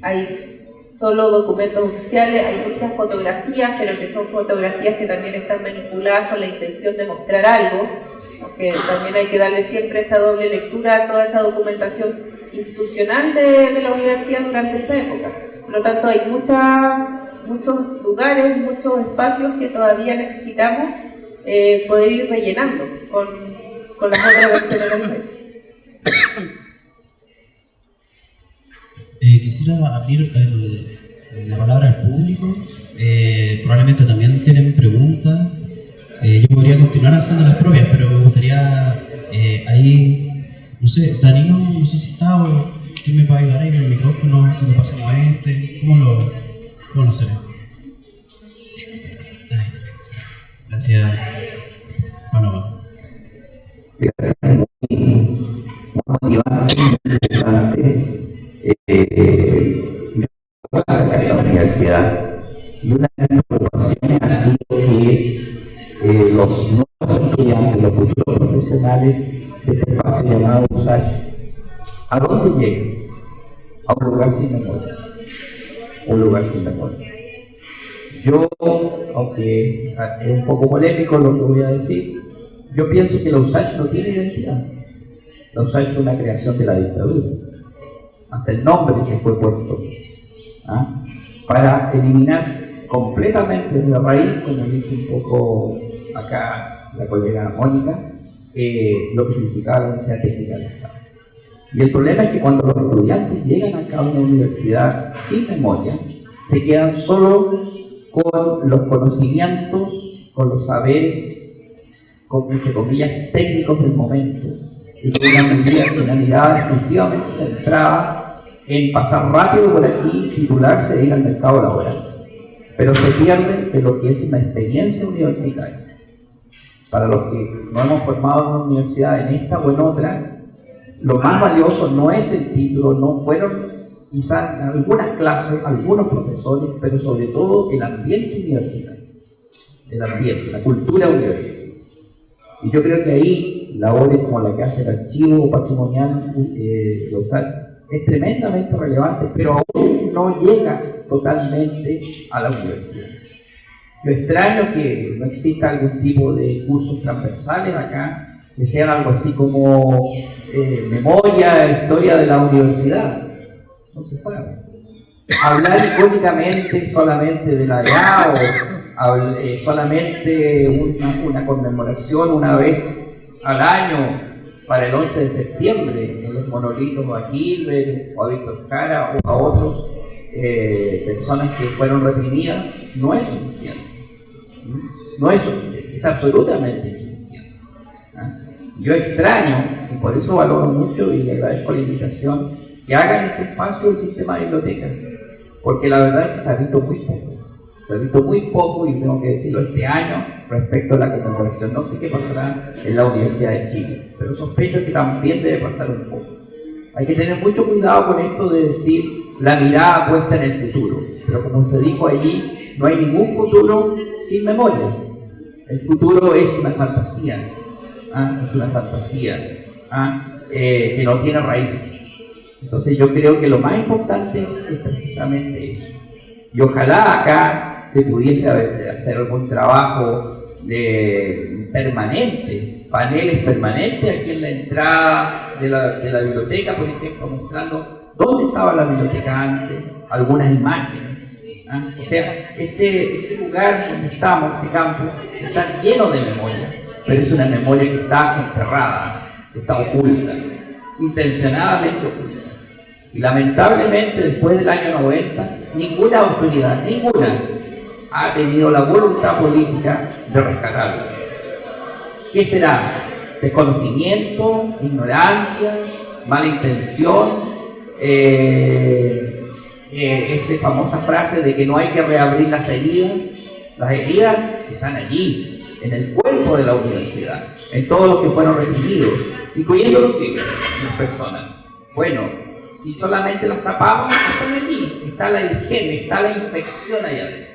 Hay solo documentos oficiales, hay muchas fotografías, pero que son fotografías que también están manipuladas con la intención de mostrar algo, porque también hay que darle siempre esa doble lectura a toda esa documentación institucional de la universidad durante esa época. Por lo tanto, hay muchos lugares, muchos espacios que todavía necesitamos poder ir rellenando con las otras versiones del hecho. Quisiera abrir la palabra al público. Probablemente también tienen preguntas. Yo podría continuar haciendo las propias, pero me gustaría ahí, no sé, Danilo, no sé si está o quién me puede ayudar ahí con el micrófono, si lo pasamos a ¿cómo no se ve? Gracias. Bueno. Gracias, muy motivante, muy interesante. Yo trabajo en la universidad y una de las preocupaciones ha sido que los nuevos estudiantes, los futuros profesionales de este espacio llamado USACH, ¿a dónde llegan? A un lugar sin memoria. Un lugar sin memoria. Yo, aunque es un poco polémico lo que voy a decir, yo pienso que la USACH no tiene identidad. La USACH fue una creación de la dictadura. Hasta el nombre que fue puesto, para eliminar completamente de la raíz, como dice un poco acá la colega Mónica, lo que significaba la Universidad Técnica del Estado. Y el problema es que cuando los estudiantes llegan acá a una universidad sin memoria, se quedan solo con los conocimientos, con los saberes, con, entre comillas, técnicos del momento, y con una mirada exclusivamente centrada en pasar rápido por aquí, titularse e ir al mercado laboral. Pero se pierden de lo que es una experiencia universitaria. Para los que no hemos formado en una universidad en esta o en otra, lo más valioso no es el título, no fueron quizás algunas clases, algunos profesores, pero sobre todo el ambiente universitario, el ambiente, la cultura universitaria. Y yo creo que ahí labores como la que hace el archivo patrimonial local es tremendamente relevante, pero aún no llega totalmente a la universidad. Yo extraño que no exista algún tipo de cursos transversales acá, que sean algo así como memoria, historia de la universidad, No se sabe. Hablar icónicamente solamente de la edad o solamente una conmemoración una vez al año para el 11 de septiembre en los monolitos a Gilbert o a Víctor Jara o a otros personas que fueron reprimidas no es suficiente. No es suficiente, es absolutamente insuficiente. Yo extraño, y por eso valoro mucho y le agradezco la invitación, que hagan este espacio del sistema de bibliotecas, porque la verdad es que se ha visto muy poco. Se ha visto muy poco, y tengo que decirlo, este año respecto a la conmemoración. No sé qué pasará en la Universidad de Chile, pero sospecho que también debe pasar un poco. Hay que tener mucho cuidado con esto de decir la mirada puesta en el futuro, pero como se dijo allí, no hay ningún futuro sin memoria. El futuro es una fantasía, es una fantasía que no tiene raíces. Entonces yo creo que lo más importante es precisamente eso. Y ojalá acá se pudiese hacer algún trabajo permanente, paneles permanentes aquí en la entrada de la biblioteca, por ejemplo, mostrando dónde estaba la biblioteca antes, algunas imágenes. O sea, este lugar donde estamos, este campo, está lleno de memoria, pero es una memoria que está enterrada, que está oculta, intencionadamente oculta. Y lamentablemente, después del año 90, ninguna autoridad, ninguna, ha tenido la voluntad política de rescatarla. ¿Qué será? Desconocimiento, ignorancia, mala intención, esa famosa frase de que no hay que reabrir las heridas. Las heridas están allí, en el cuerpo de la universidad, en todos los que fueron reprimidos, incluyendo las personas. Bueno, si solamente las tapamos, están allí, está el gen, está la infección allá adentro.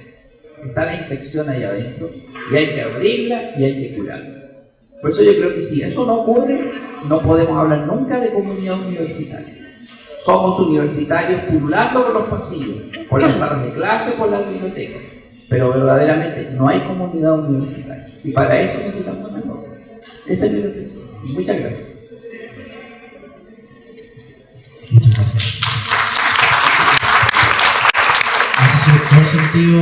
Está la infección allá adentro y hay que abrirla y hay que curarla. Por eso yo creo que si eso no ocurre, no podemos hablar nunca de comunidad universitaria. Somos universitarios pululando por los pasillos, por las salas de clase, por las bibliotecas, pero verdaderamente no hay comunidad universitaria. Y para eso necesitamos memoria. Esa es mi reflexión. Y muchas gracias. Muchas gracias. Hace todo el sentido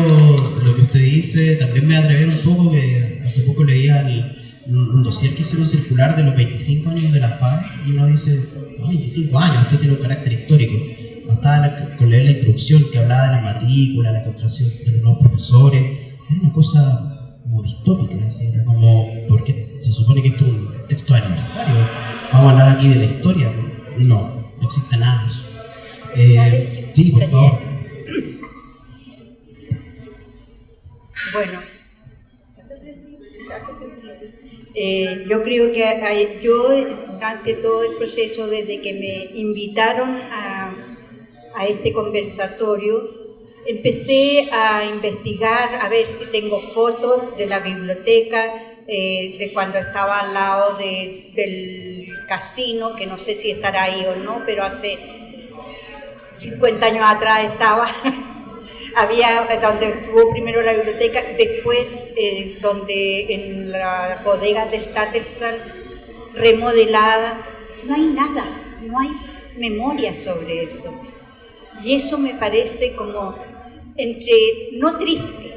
lo que usted dice. También me atreví un poco, que hace poco leía un dossier que hicieron circular de los 25 años de la FAE y uno dice, no, 25 años, usted tiene un carácter histórico. Bastaba con leer la introducción que hablaba de la matrícula, la contratación de los nuevos profesores. Era una cosa como distópica, ¿sí? Era como, porque se supone que esto es un texto de aniversario, vamos a hablar aquí de la historia. No existe nada de eso. Sí, por favor. Bueno, yo creo que yo, ante todo el proceso, desde que me invitaron a este conversatorio, empecé a investigar, a ver si tengo fotos de la biblioteca, de cuando estaba al lado del casino, que no sé si estará ahí o no, pero hace 50 años atrás estaba. Había donde estuvo primero la biblioteca, después donde en la bodega del Tattersall, remodelada. No hay nada, no hay memoria sobre eso. Y eso me parece como no triste.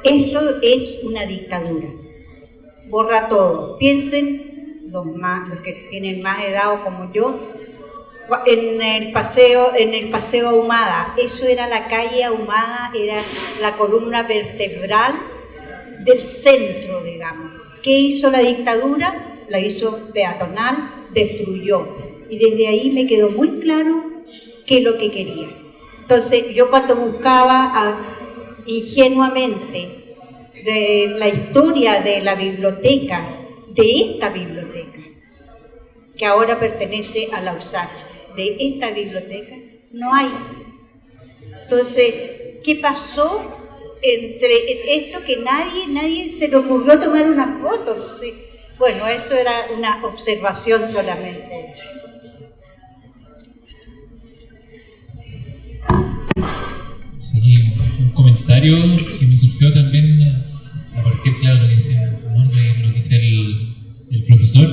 Eso es una dictadura. Borra todo. Piensen los que tienen más edad o como yo, en el paseo Ahumada. Eso era la calle Ahumada, era la columna vertebral del centro, digamos. ¿Qué hizo la dictadura? La hizo peatonal, destruyó. Y desde ahí me quedó muy claro qué es lo que quería. Entonces, yo cuando buscaba ingenuamente de la historia de la biblioteca, de esta biblioteca, que ahora pertenece a la USACH, de esta biblioteca, no hay. Entonces, ¿qué pasó entre esto que nadie se le ocurrió tomar una foto? No sé. Bueno, eso era una observación solamente. Sí, un comentario que me surgió también a partir, claro, lo que dice, ¿no?, de lo que dice el profesor.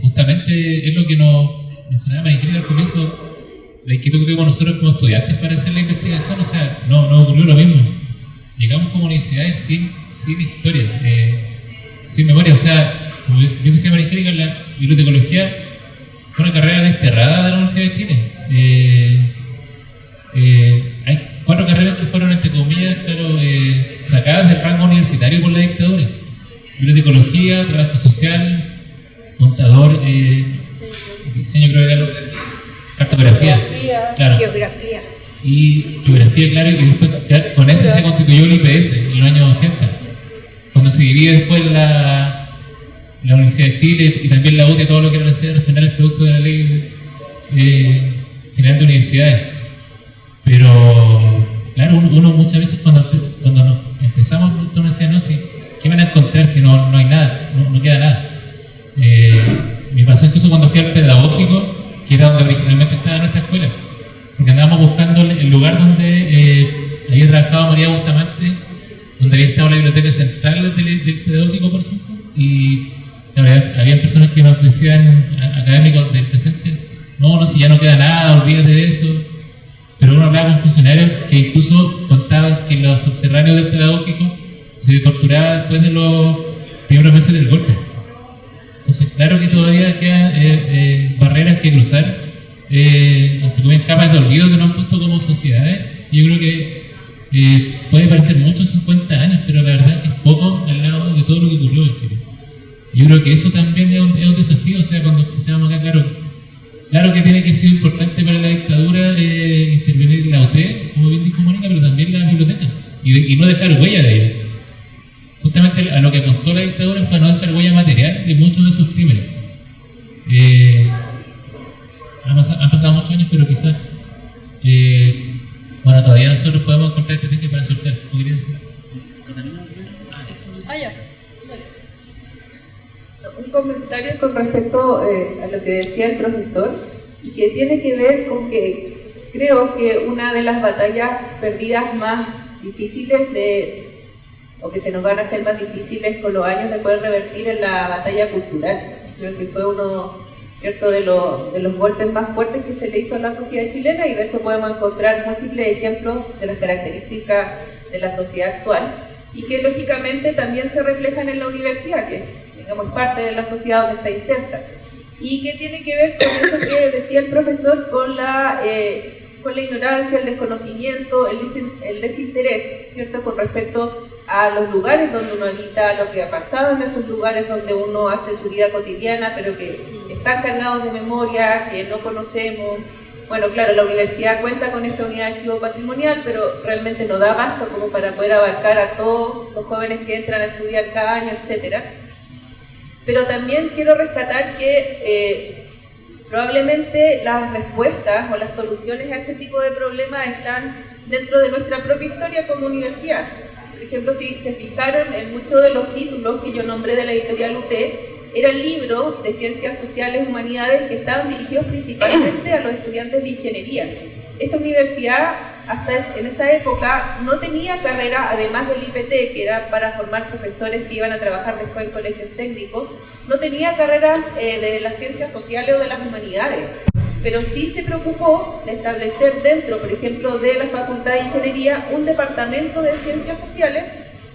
Justamente es lo que nos mencionaba María al comienzo, la inquietud que tuvimos nosotros como estudiantes para hacer la investigación, o sea, no ocurrió lo mismo. Llegamos como universidades sin historia, sin memoria, o sea, como bien decía María Angélica, la bibliotecología fue una carrera desterrada de la Universidad de Chile. Hay 4 carreras que fueron, entre comillas, claro, sacadas del rango universitario por la dictadura: bibliotecología, trabajo social, contador, diseño, creo que era cartografía, claro. Geografía. Y geografía, claro, y después con eso se constituyó el IPS en los años 80, cuando se divide después la Universidad de Chile y también la UTE, todo lo que eran las sedes regionales producto de la ley general de universidades. Pero, claro, uno muchas veces cuando nos empezamos, uno decía, no, sí, ¿qué van a encontrar si no hay nada, no queda nada? Me pasó incluso cuando fui al pedagógico, que era donde originalmente estaba nuestra escuela, porque andábamos buscando el lugar donde había trabajado María Bustamante, donde había estado la biblioteca central del pedagógico, por ejemplo, y había personas que nos decían, académicos del presente, no, si ya no queda nada, olvídate de eso. Pero uno hablaba con funcionarios que incluso contaban que los subterráneos del pedagógico se torturaba después de los primeros meses del golpe. Entonces, claro que todavía quedan barreras que cruzar, capas de olvido que nos han puesto como sociedades. Yo creo que puede parecer mucho 50 años, pero la verdad es que es poco al lado de todo lo que ocurrió en Chile. Yo creo que eso también es un desafío. O sea, cuando escuchábamos acá, claro que tiene que ser importante para la dictadura intervenir la UTE, como bien dijo Mónica, pero también la biblioteca, y no dejar huella de ello. Justamente a lo que apuntó la dictadura fue a no dejar huella material de muchos de esos crímenes. Han pasado muchos años, pero quizás todavía nosotros podemos encontrar estrategias para soltar. ¿Qué querías decir? Un comentario con respecto a lo que decía el profesor, y que tiene que ver con que creo que una de las batallas perdidas más difíciles o que se nos van a hacer más difíciles con los años de poder revertir en la batalla cultural. Creo que fue uno, ¿cierto?, de los golpes más fuertes que se le hizo a la sociedad chilena, y de eso podemos encontrar múltiples ejemplos de las características de la sociedad actual, y que lógicamente también se reflejan en la universidad, que digamos parte de la sociedad donde está inserta, y que tiene que ver con eso que decía el profesor, con la ignorancia, el desconocimiento, el desinterés, ¿cierto?, con respecto a los lugares donde uno habita, lo que ha pasado en esos lugares donde uno hace su vida cotidiana, pero que están cargados de memoria, que no conocemos. Bueno, claro, la universidad cuenta con esta unidad de archivo patrimonial, pero realmente no da abasto como para poder abarcar a todos los jóvenes que entran a estudiar cada año, etcétera. Pero también quiero rescatar que probablemente las respuestas o las soluciones a ese tipo de problemas están dentro de nuestra propia historia como universidad. Por ejemplo, si se fijaron en muchos de los títulos que yo nombré de la editorial UT, eran libros de ciencias sociales, humanidades, que estaban dirigidos principalmente a los estudiantes de ingeniería. Esta universidad, hasta en esa época, no tenía carrera, además del IPT, que era para formar profesores que iban a trabajar después en colegios técnicos, no tenía carreras de las ciencias sociales o de las humanidades, pero sí se preocupó de establecer dentro, por ejemplo, de la Facultad de Ingeniería, un departamento de ciencias sociales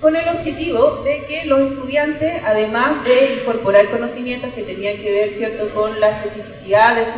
con el objetivo de que los estudiantes, además de incorporar conocimientos que tenían que ver, ¿cierto?, con la especificidad de su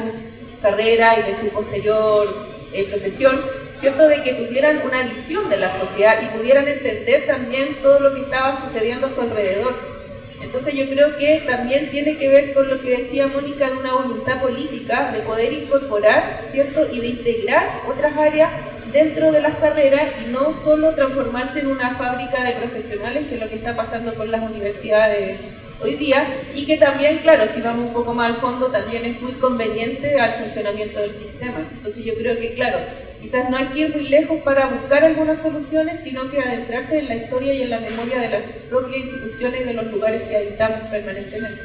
carrera y de su posterior profesión, ¿cierto?, de que tuvieran una visión de la sociedad y pudieran entender también todo lo que estaba sucediendo a su alrededor. Entonces yo creo que también tiene que ver con lo que decía Mónica, de una voluntad política de poder incorporar, ¿cierto?, y de integrar otras áreas dentro de las carreras, y no solo transformarse en una fábrica de profesionales, que es lo que está pasando con las universidades hoy día, y que también, claro, si vamos un poco más al fondo, también es muy conveniente al funcionamiento del sistema. Entonces yo creo que, claro, quizás no hay que ir muy lejos para buscar algunas soluciones, sino que adentrarse en la historia y en la memoria de las propias instituciones y de los lugares que habitamos permanentemente.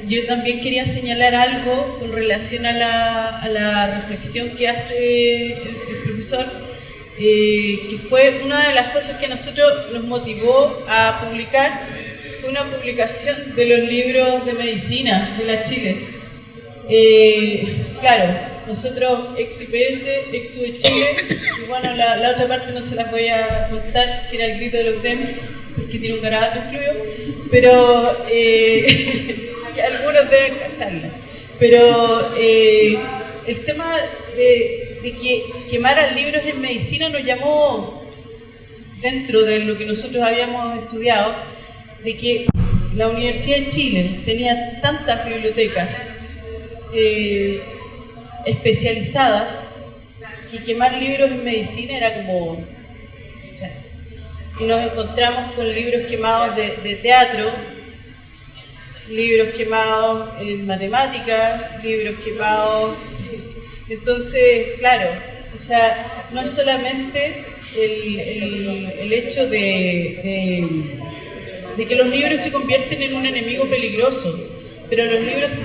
Yo también quería señalar algo con relación a la reflexión que hace el profesor, que fue una de las cosas que a nosotros nos motivó a publicar, fue una publicación de los libros de medicina de la Chile. Claro, nosotros ex IPS, ex UE Chile, y bueno, la otra parte no se las voy a contar, que era el grito de la UTEM, porque tiene un garabato incluido, pero que algunos deben cacharla. Pero el tema de que quemaran libros en medicina nos llamó, dentro de lo que nosotros habíamos estudiado, de que la Universidad de Chile tenía tantas bibliotecas especializadas que quemar libros en medicina era como, o sea, y nos encontramos con libros quemados de teatro, libros quemados en matemáticas, libros quemados. Entonces, claro, o sea, no es solamente el hecho de que los libros se convierten en un enemigo peligroso, pero los libros,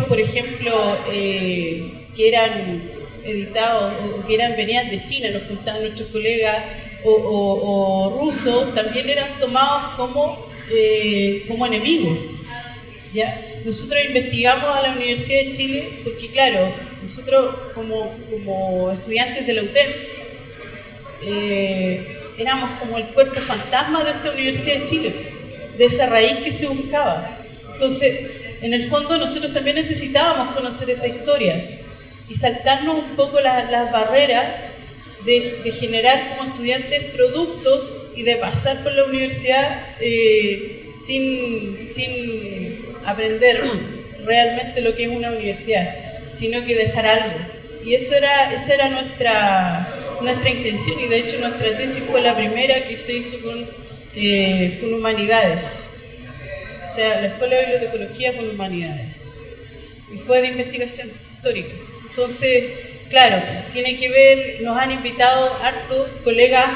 por ejemplo, que eran editados o que venían de China, nos contaban nuestros colegas, o rusos, también eran tomados como enemigos. ¿Ya? Nosotros investigamos a la Universidad de Chile porque, claro, nosotros como estudiantes de la UTEM éramos como el cuerpo fantasma de esta Universidad de Chile, de esa raíz que se buscaba. Entonces, en el fondo nosotros también necesitábamos conocer esa historia y saltarnos un poco las barreras de generar como estudiantes productos y de pasar por la universidad sin aprender realmente lo que es una universidad, sino que dejar algo. Y esa era nuestra intención, y de hecho nuestra tesis fue la primera que se hizo con humanidades. O sea, la Escuela de Bibliotecología con humanidades. Y fue de investigación histórica. Entonces, claro, tiene que ver, nos han invitado hartos colegas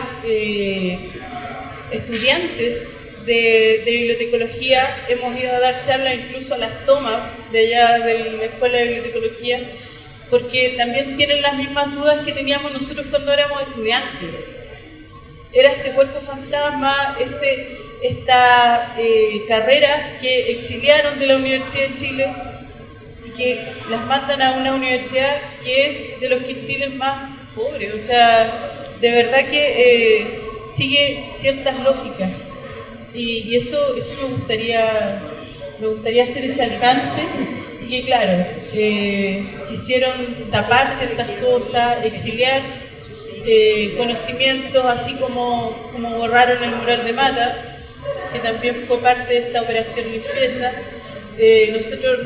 estudiantes de bibliotecología, hemos ido a dar charlas incluso a las tomas de allá de la Escuela de Bibliotecología, porque también tienen las mismas dudas que teníamos nosotros cuando éramos estudiantes. Era este cuerpo fantasma, esta carrera que exiliaron de la Universidad de Chile y que las mandan a una universidad que es de los quintiles más pobres. O sea, de verdad que sigue ciertas lógicas. Y eso me gustaría hacer ese alcance, y que claro, quisieron tapar ciertas cosas, exiliar conocimientos, así como borraron el mural de Mata, que también fue parte de esta operación limpieza. Nosotros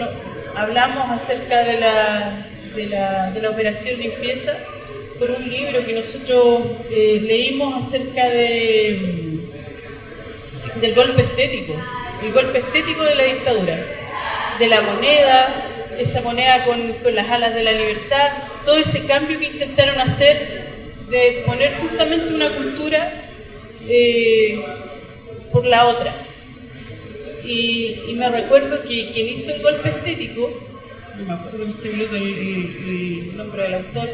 hablamos acerca de la operación limpieza por un libro que nosotros leímos acerca del golpe estético, el golpe estético de la dictadura, de la moneda, esa moneda con las alas de la libertad, todo ese cambio que intentaron hacer de poner justamente una cultura por la otra. Y me recuerdo que quien hizo el golpe estético, no me acuerdo en este minuto el nombre del autor,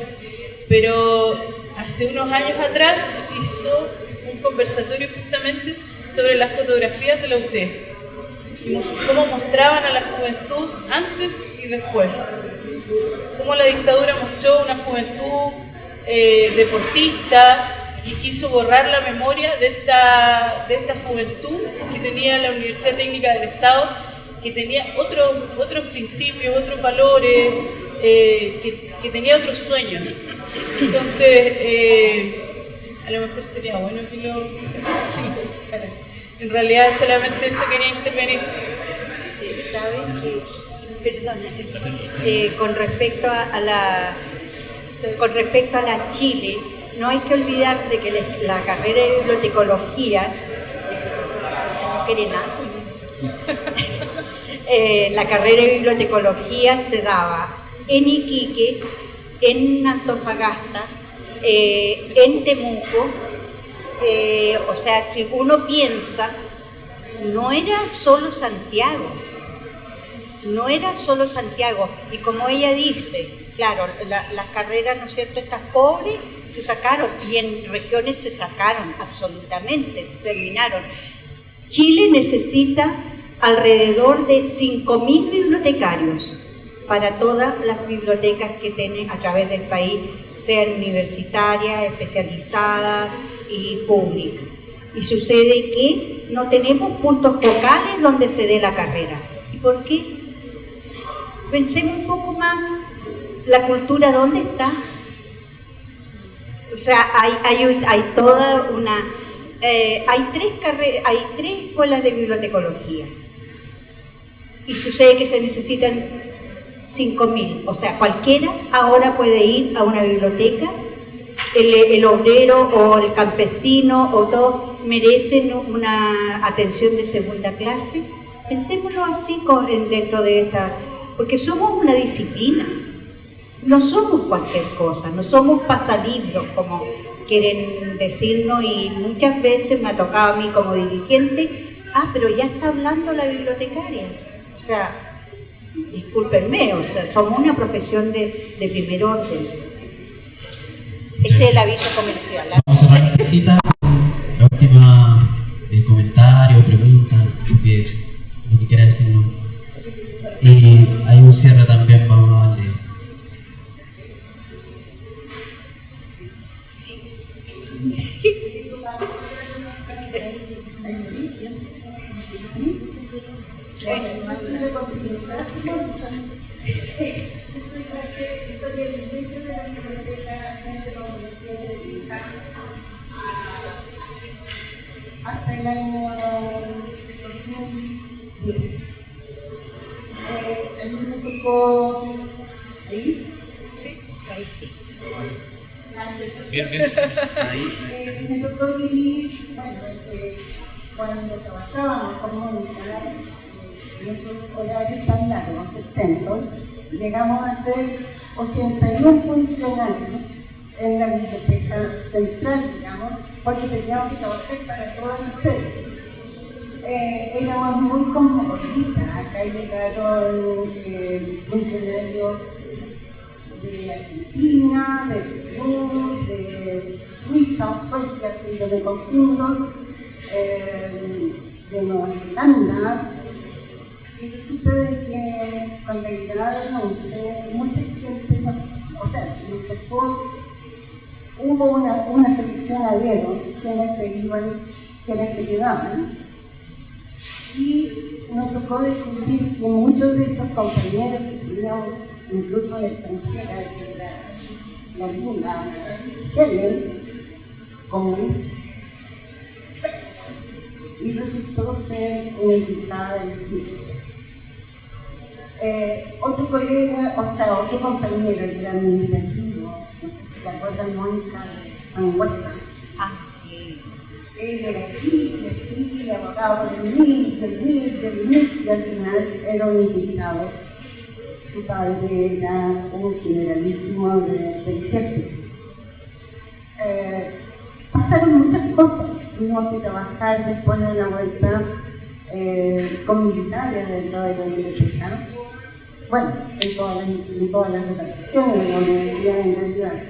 pero hace unos años atrás hizo un conversatorio justamente sobre las fotografías de la UTE, cómo mostraban a la juventud antes y después, cómo la dictadura mostró una juventud deportista y quiso borrar la memoria de esta juventud que tenía la Universidad Técnica del Estado, que tenía otros principios, otros valores, que tenía otros sueños. Entonces, a lo mejor sería bueno que lo en realidad solamente eso quería intervenir. ¿Saben que, perdón, con respecto a la Chile, no hay que olvidarse que la carrera de bibliotecología, no quiere nada, la carrera de bibliotecología se daba en Iquique, en Antofagasta, en Temuco. O sea, si uno piensa, no era solo Santiago, y como ella dice, claro, las carreras, ¿no es cierto?, estas pobres se sacaron, y en regiones se sacaron absolutamente, se terminaron. Chile necesita alrededor de 5.000 bibliotecarios para todas las bibliotecas que tiene a través del país, sean universitarias, especializadas y públicas. Y sucede que no tenemos puntos focales donde se dé la carrera. ¿Y por qué? Pensemos un poco más, la cultura, ¿dónde está? O sea, hay toda una... hay tres escuelas de bibliotecología. Y sucede que se necesitan 5.000. O sea, cualquiera ahora puede ir a una biblioteca. El obrero o el campesino o todo merecen una atención de segunda clase. Pensémoslo así dentro de esta... Porque somos una disciplina. No somos cualquier cosa, no somos pasalibros, como quieren decirnos, y muchas veces me ha tocado a mí como dirigente, pero ya está hablando la bibliotecaria. O sea, discúlpenme, o sea, somos una profesión de primer orden. Ese es el aviso comercial. Vamos a cerrar la visita. La última comentario, pregunta, lo que quiera decirnos. Y hay un cierre también, vamos a darle. Yo soy parte historia viviente de la biblioteca de la Universidad de Chile hasta el año 2010. A mí me tocó ahí. Sí, ahí sí. Bien, bien. Me tocó vivir, bueno, cuando trabajábamos como voluntarios, en esos horarios tan largos, extensos, llegamos a ser 81 funcionarios en la biblioteca central, digamos, porque teníamos que trabajar para todas las sedes. Éramos muy cosmopolitas. Acá llegaron funcionarios de Argentina, de Perú, de Suiza o Suecia, si yo me confundo, de Nueva Zelanda. Y resulta de que cuando llegaron, mucha gente, nos tocó, hubo una selección a dedo, quienes se iban, quienes se quedaban. Y nos tocó descubrir que muchos de estos compañeros que teníamos, incluso en extranjera, que era la linda Helen, como y resultó ser una invitada del cine. Otro colega, otro compañero que era administrativo, no sé si te acuerdas, Mónica de Sangüesa. Sí. Él era aquí, decía, abogado del MIT, y al final era un invitado. Su padre era un generalísimo del ejército. Pasaron muchas cosas. Tuvimos que trabajar después de la vuelta con militares dentro de la universidad. Bueno, en todas las reparticiones de la universidad en realidad.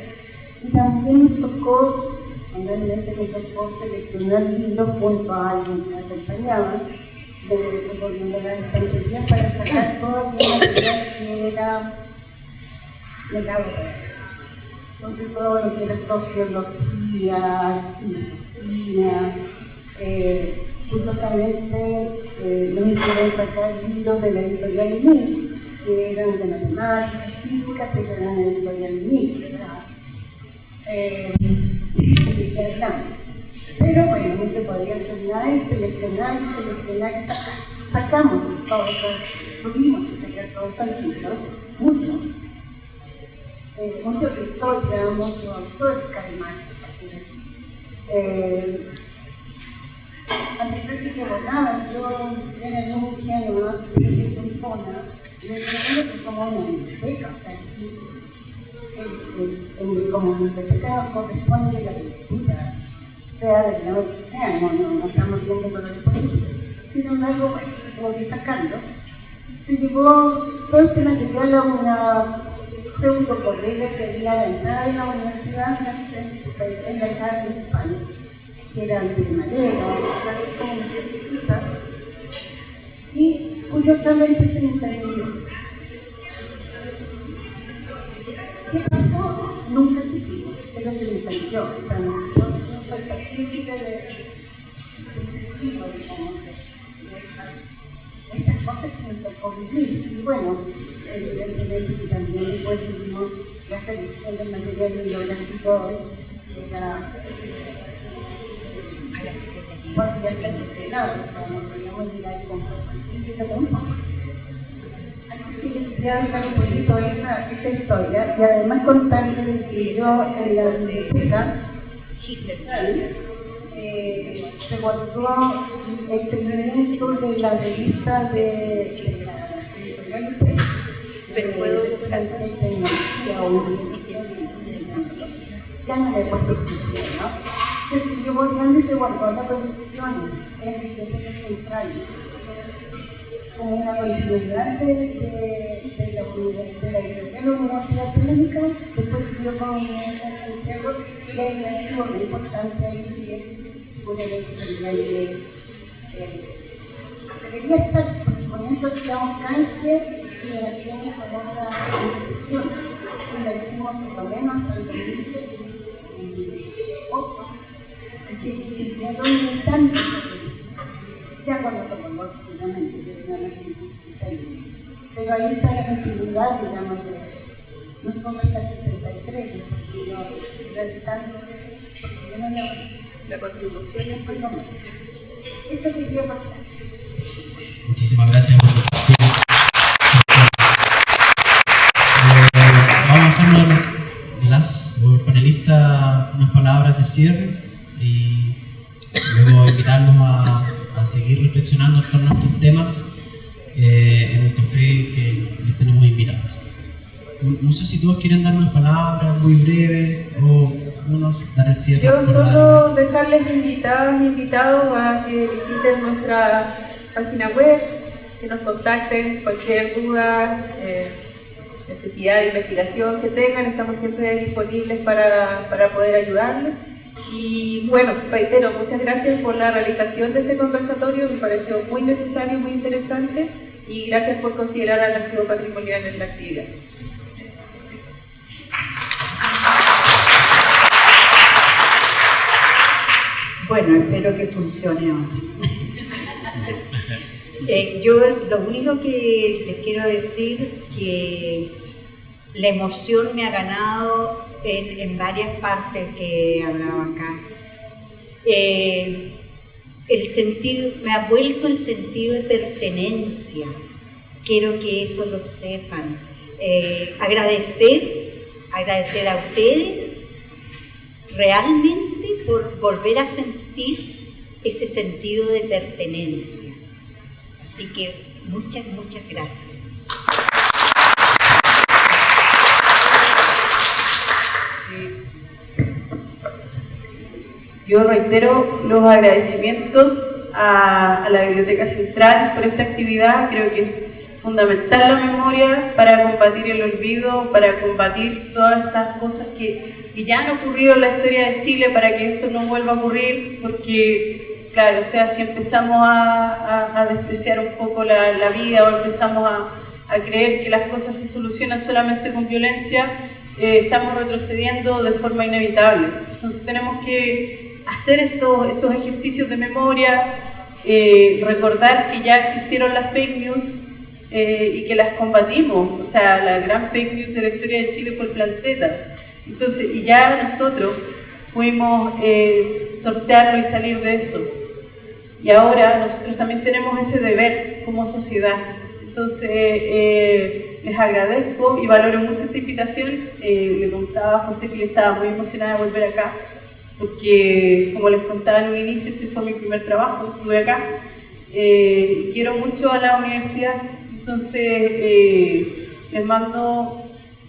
Y también nos tocó, realmente me tocó seleccionar libros junto a alguien que me acompañaba, recorriendo las estanterías para sacar todo aquel material que era legado. Entonces todo lo que era sociología, filosofía, curiosamente nos hicieron sacar libros de la editorial MIT, que eran de matemáticas, física, pero eran de la editorial MIT, pero bueno, no se podía hacer nada y seleccionar, sacamos todo eso, tuvimos que sacar todos esos libros, muchos de historia, muchos autores, Karl Marx, a pesar de que volaba, yo era muy ingenua, soy tontona, y me dijeron que somos una biblioteca, o sea, como biblioteca corresponde la lectura, sea del lado que sea, no estamos viendo colores políticos. Sin embargo, bueno, tengo que sacarlo. Se llevó todo este material a una pseudo colega que había a la entrada de la universidad en la calle de España, que eran de madera, así como unas chiquitas, y curiosamente se incendió. ¿Qué pasó? Nunca supimos, pero se incendió. O sea, yo soy partícipe de estas cosas que nos tocó vivir. Y bueno, evidentemente que también después tuvimos la selección del material bibliográfico de la porque ya se han estrenado, o sea, no podíamos llegar y comprar tampoco. Así que les quería dejar un poquito esa historia y además contarles que yo en la biblioteca central se guardó el seguimiento de la revista de la editorial ya no le cuento explicación, ¿no? Se siguió guardando y se guardó la colección en la biblioteca central como una continuidad de la editorial Universidad Técnica. Después siguió con la Universidad de Santiago y hay un archivo muy importante ahí que seguramente debería estar, porque con eso hacíamos canje y relaciones con otras instituciones y lo hicimos por lo menos hasta el 2008. Es decir, que siguieron tanto ya cuando tomamos seguramente, pero ahí está la continuidad, digamos, de no solo hasta el 73, sino dedicándose, porque yo no la contribución es el nombre. Eso quería contar. Muchísimas gracias. Vamos a dejarnos de las panelistas unas palabras de cierre y luego invitarlos a seguir reflexionando en torno a estos temas en el café que les tenemos invitados. No sé si todos quieren dar unas palabras muy breves o unos dar el cierre. Yo solo dejarles invitados a que visiten nuestra página web, que nos contacten, cualquier duda, necesidad de investigación que tengan, estamos siempre disponibles para poder ayudarles. Y bueno, reitero, muchas gracias por la realización de este conversatorio, me pareció muy necesario, muy interesante, y gracias por considerar al Archivo Patrimonial en la actividad. Bueno, espero que funcione ahora. Yo lo único que les quiero decir que la emoción me ha ganado en varias partes que he hablado acá. Me ha vuelto el sentido de pertenencia. Quiero que eso lo sepan. Agradecer a ustedes realmente por volver a sentir ese sentido de pertenencia. Así que muchas gracias. Yo reitero los agradecimientos a la Biblioteca Central por esta actividad. Creo que es fundamental la memoria para combatir el olvido, para combatir todas estas cosas que ya han ocurrido en la historia de Chile, para que esto no vuelva a ocurrir, porque, claro, o sea, si empezamos a despreciar un poco la vida o empezamos a creer que las cosas se solucionan solamente con violencia, estamos retrocediendo de forma inevitable. Entonces tenemos que hacer estos ejercicios de memoria, recordar que ya existieron las fake news y que las combatimos. O sea, la gran fake news de la historia de Chile fue el Plan Z. Entonces, y ya nosotros pudimos sortearlo y salir de eso. Y ahora nosotros también tenemos ese deber como sociedad. Entonces, les agradezco y valoro mucho esta invitación. Le contaba a José que yo estaba muy emocionada de volver acá, porque, como les contaba en un inicio, este fue mi primer trabajo, estuve acá. Quiero mucho a la universidad, entonces les mando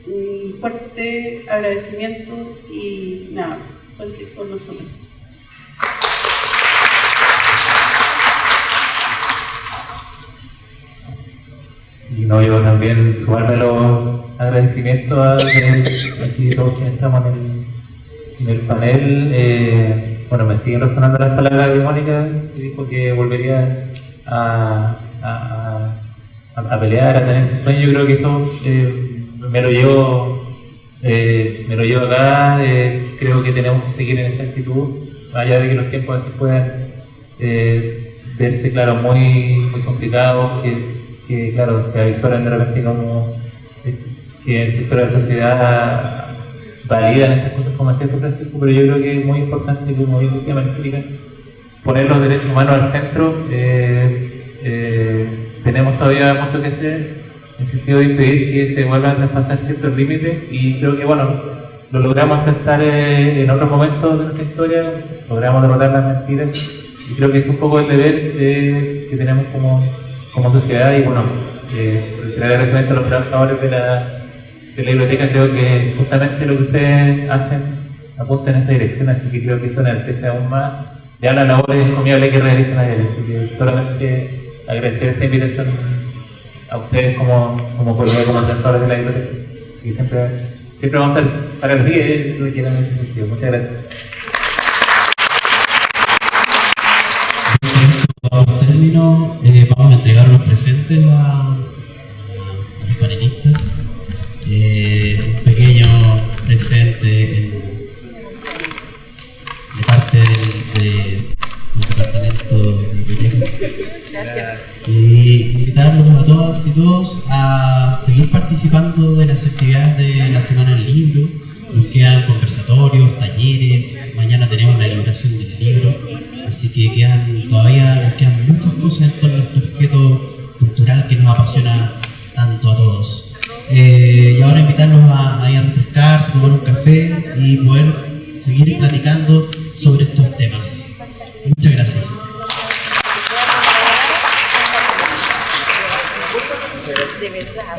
un fuerte agradecimiento y nada, cuenten con nosotros. Sí, no, yo también sumarme los agradecimientos a aquí todos quienes estamos en el panel. Bueno, me siguen resonando las palabras de Mónica, que dijo que volvería a pelear, a tener su sueño. Yo creo que eso me lo llevo acá. Creo que tenemos que seguir en esa actitud, más allá de que los tiempos a veces puedan verse, claro, muy complicados, que claro, se avisoran de repente como que el sector de la sociedad validan estas cosas como decía tu Francisco, pero yo creo que es muy importante, como bien decía Angélica, poner los derechos humanos al centro. Tenemos todavía mucho que hacer en el sentido de impedir que se vuelvan a traspasar ciertos límites, y creo que bueno, lo logramos enfrentar en otros momentos de nuestra historia, logramos derrotar las mentiras, y creo que es un poco el deber que tenemos como sociedad. Y bueno, el agradecimiento a los trabajadores de la biblioteca, creo que justamente lo que ustedes hacen apunta en esa dirección, así que creo que eso enaltece aún más ya las labores encomiables que realizan a ellos. Así que solamente agradecer esta invitación a ustedes como colegas, como trabajadores de la biblioteca. Así que siempre vamos a estar para los días que quieran en ese sentido. Muchas gracias. Al término, vamos a entregar los presentes a los panelistas. Un pequeño presente de parte del departamento de biblioteca. Gracias. Y invitarlos a todas y todos a seguir participando de las actividades de la Semana del Libro. Nos quedan conversatorios, talleres, mañana tenemos la elaboración del libro, así que nos quedan muchas cosas en torno a este objeto cultural que nos apasiona tanto a todos. Y ahora invitarlos a ir a refrescarse, tomar un café y poder seguir platicando sobre estos temas. Muchas gracias. De verdad.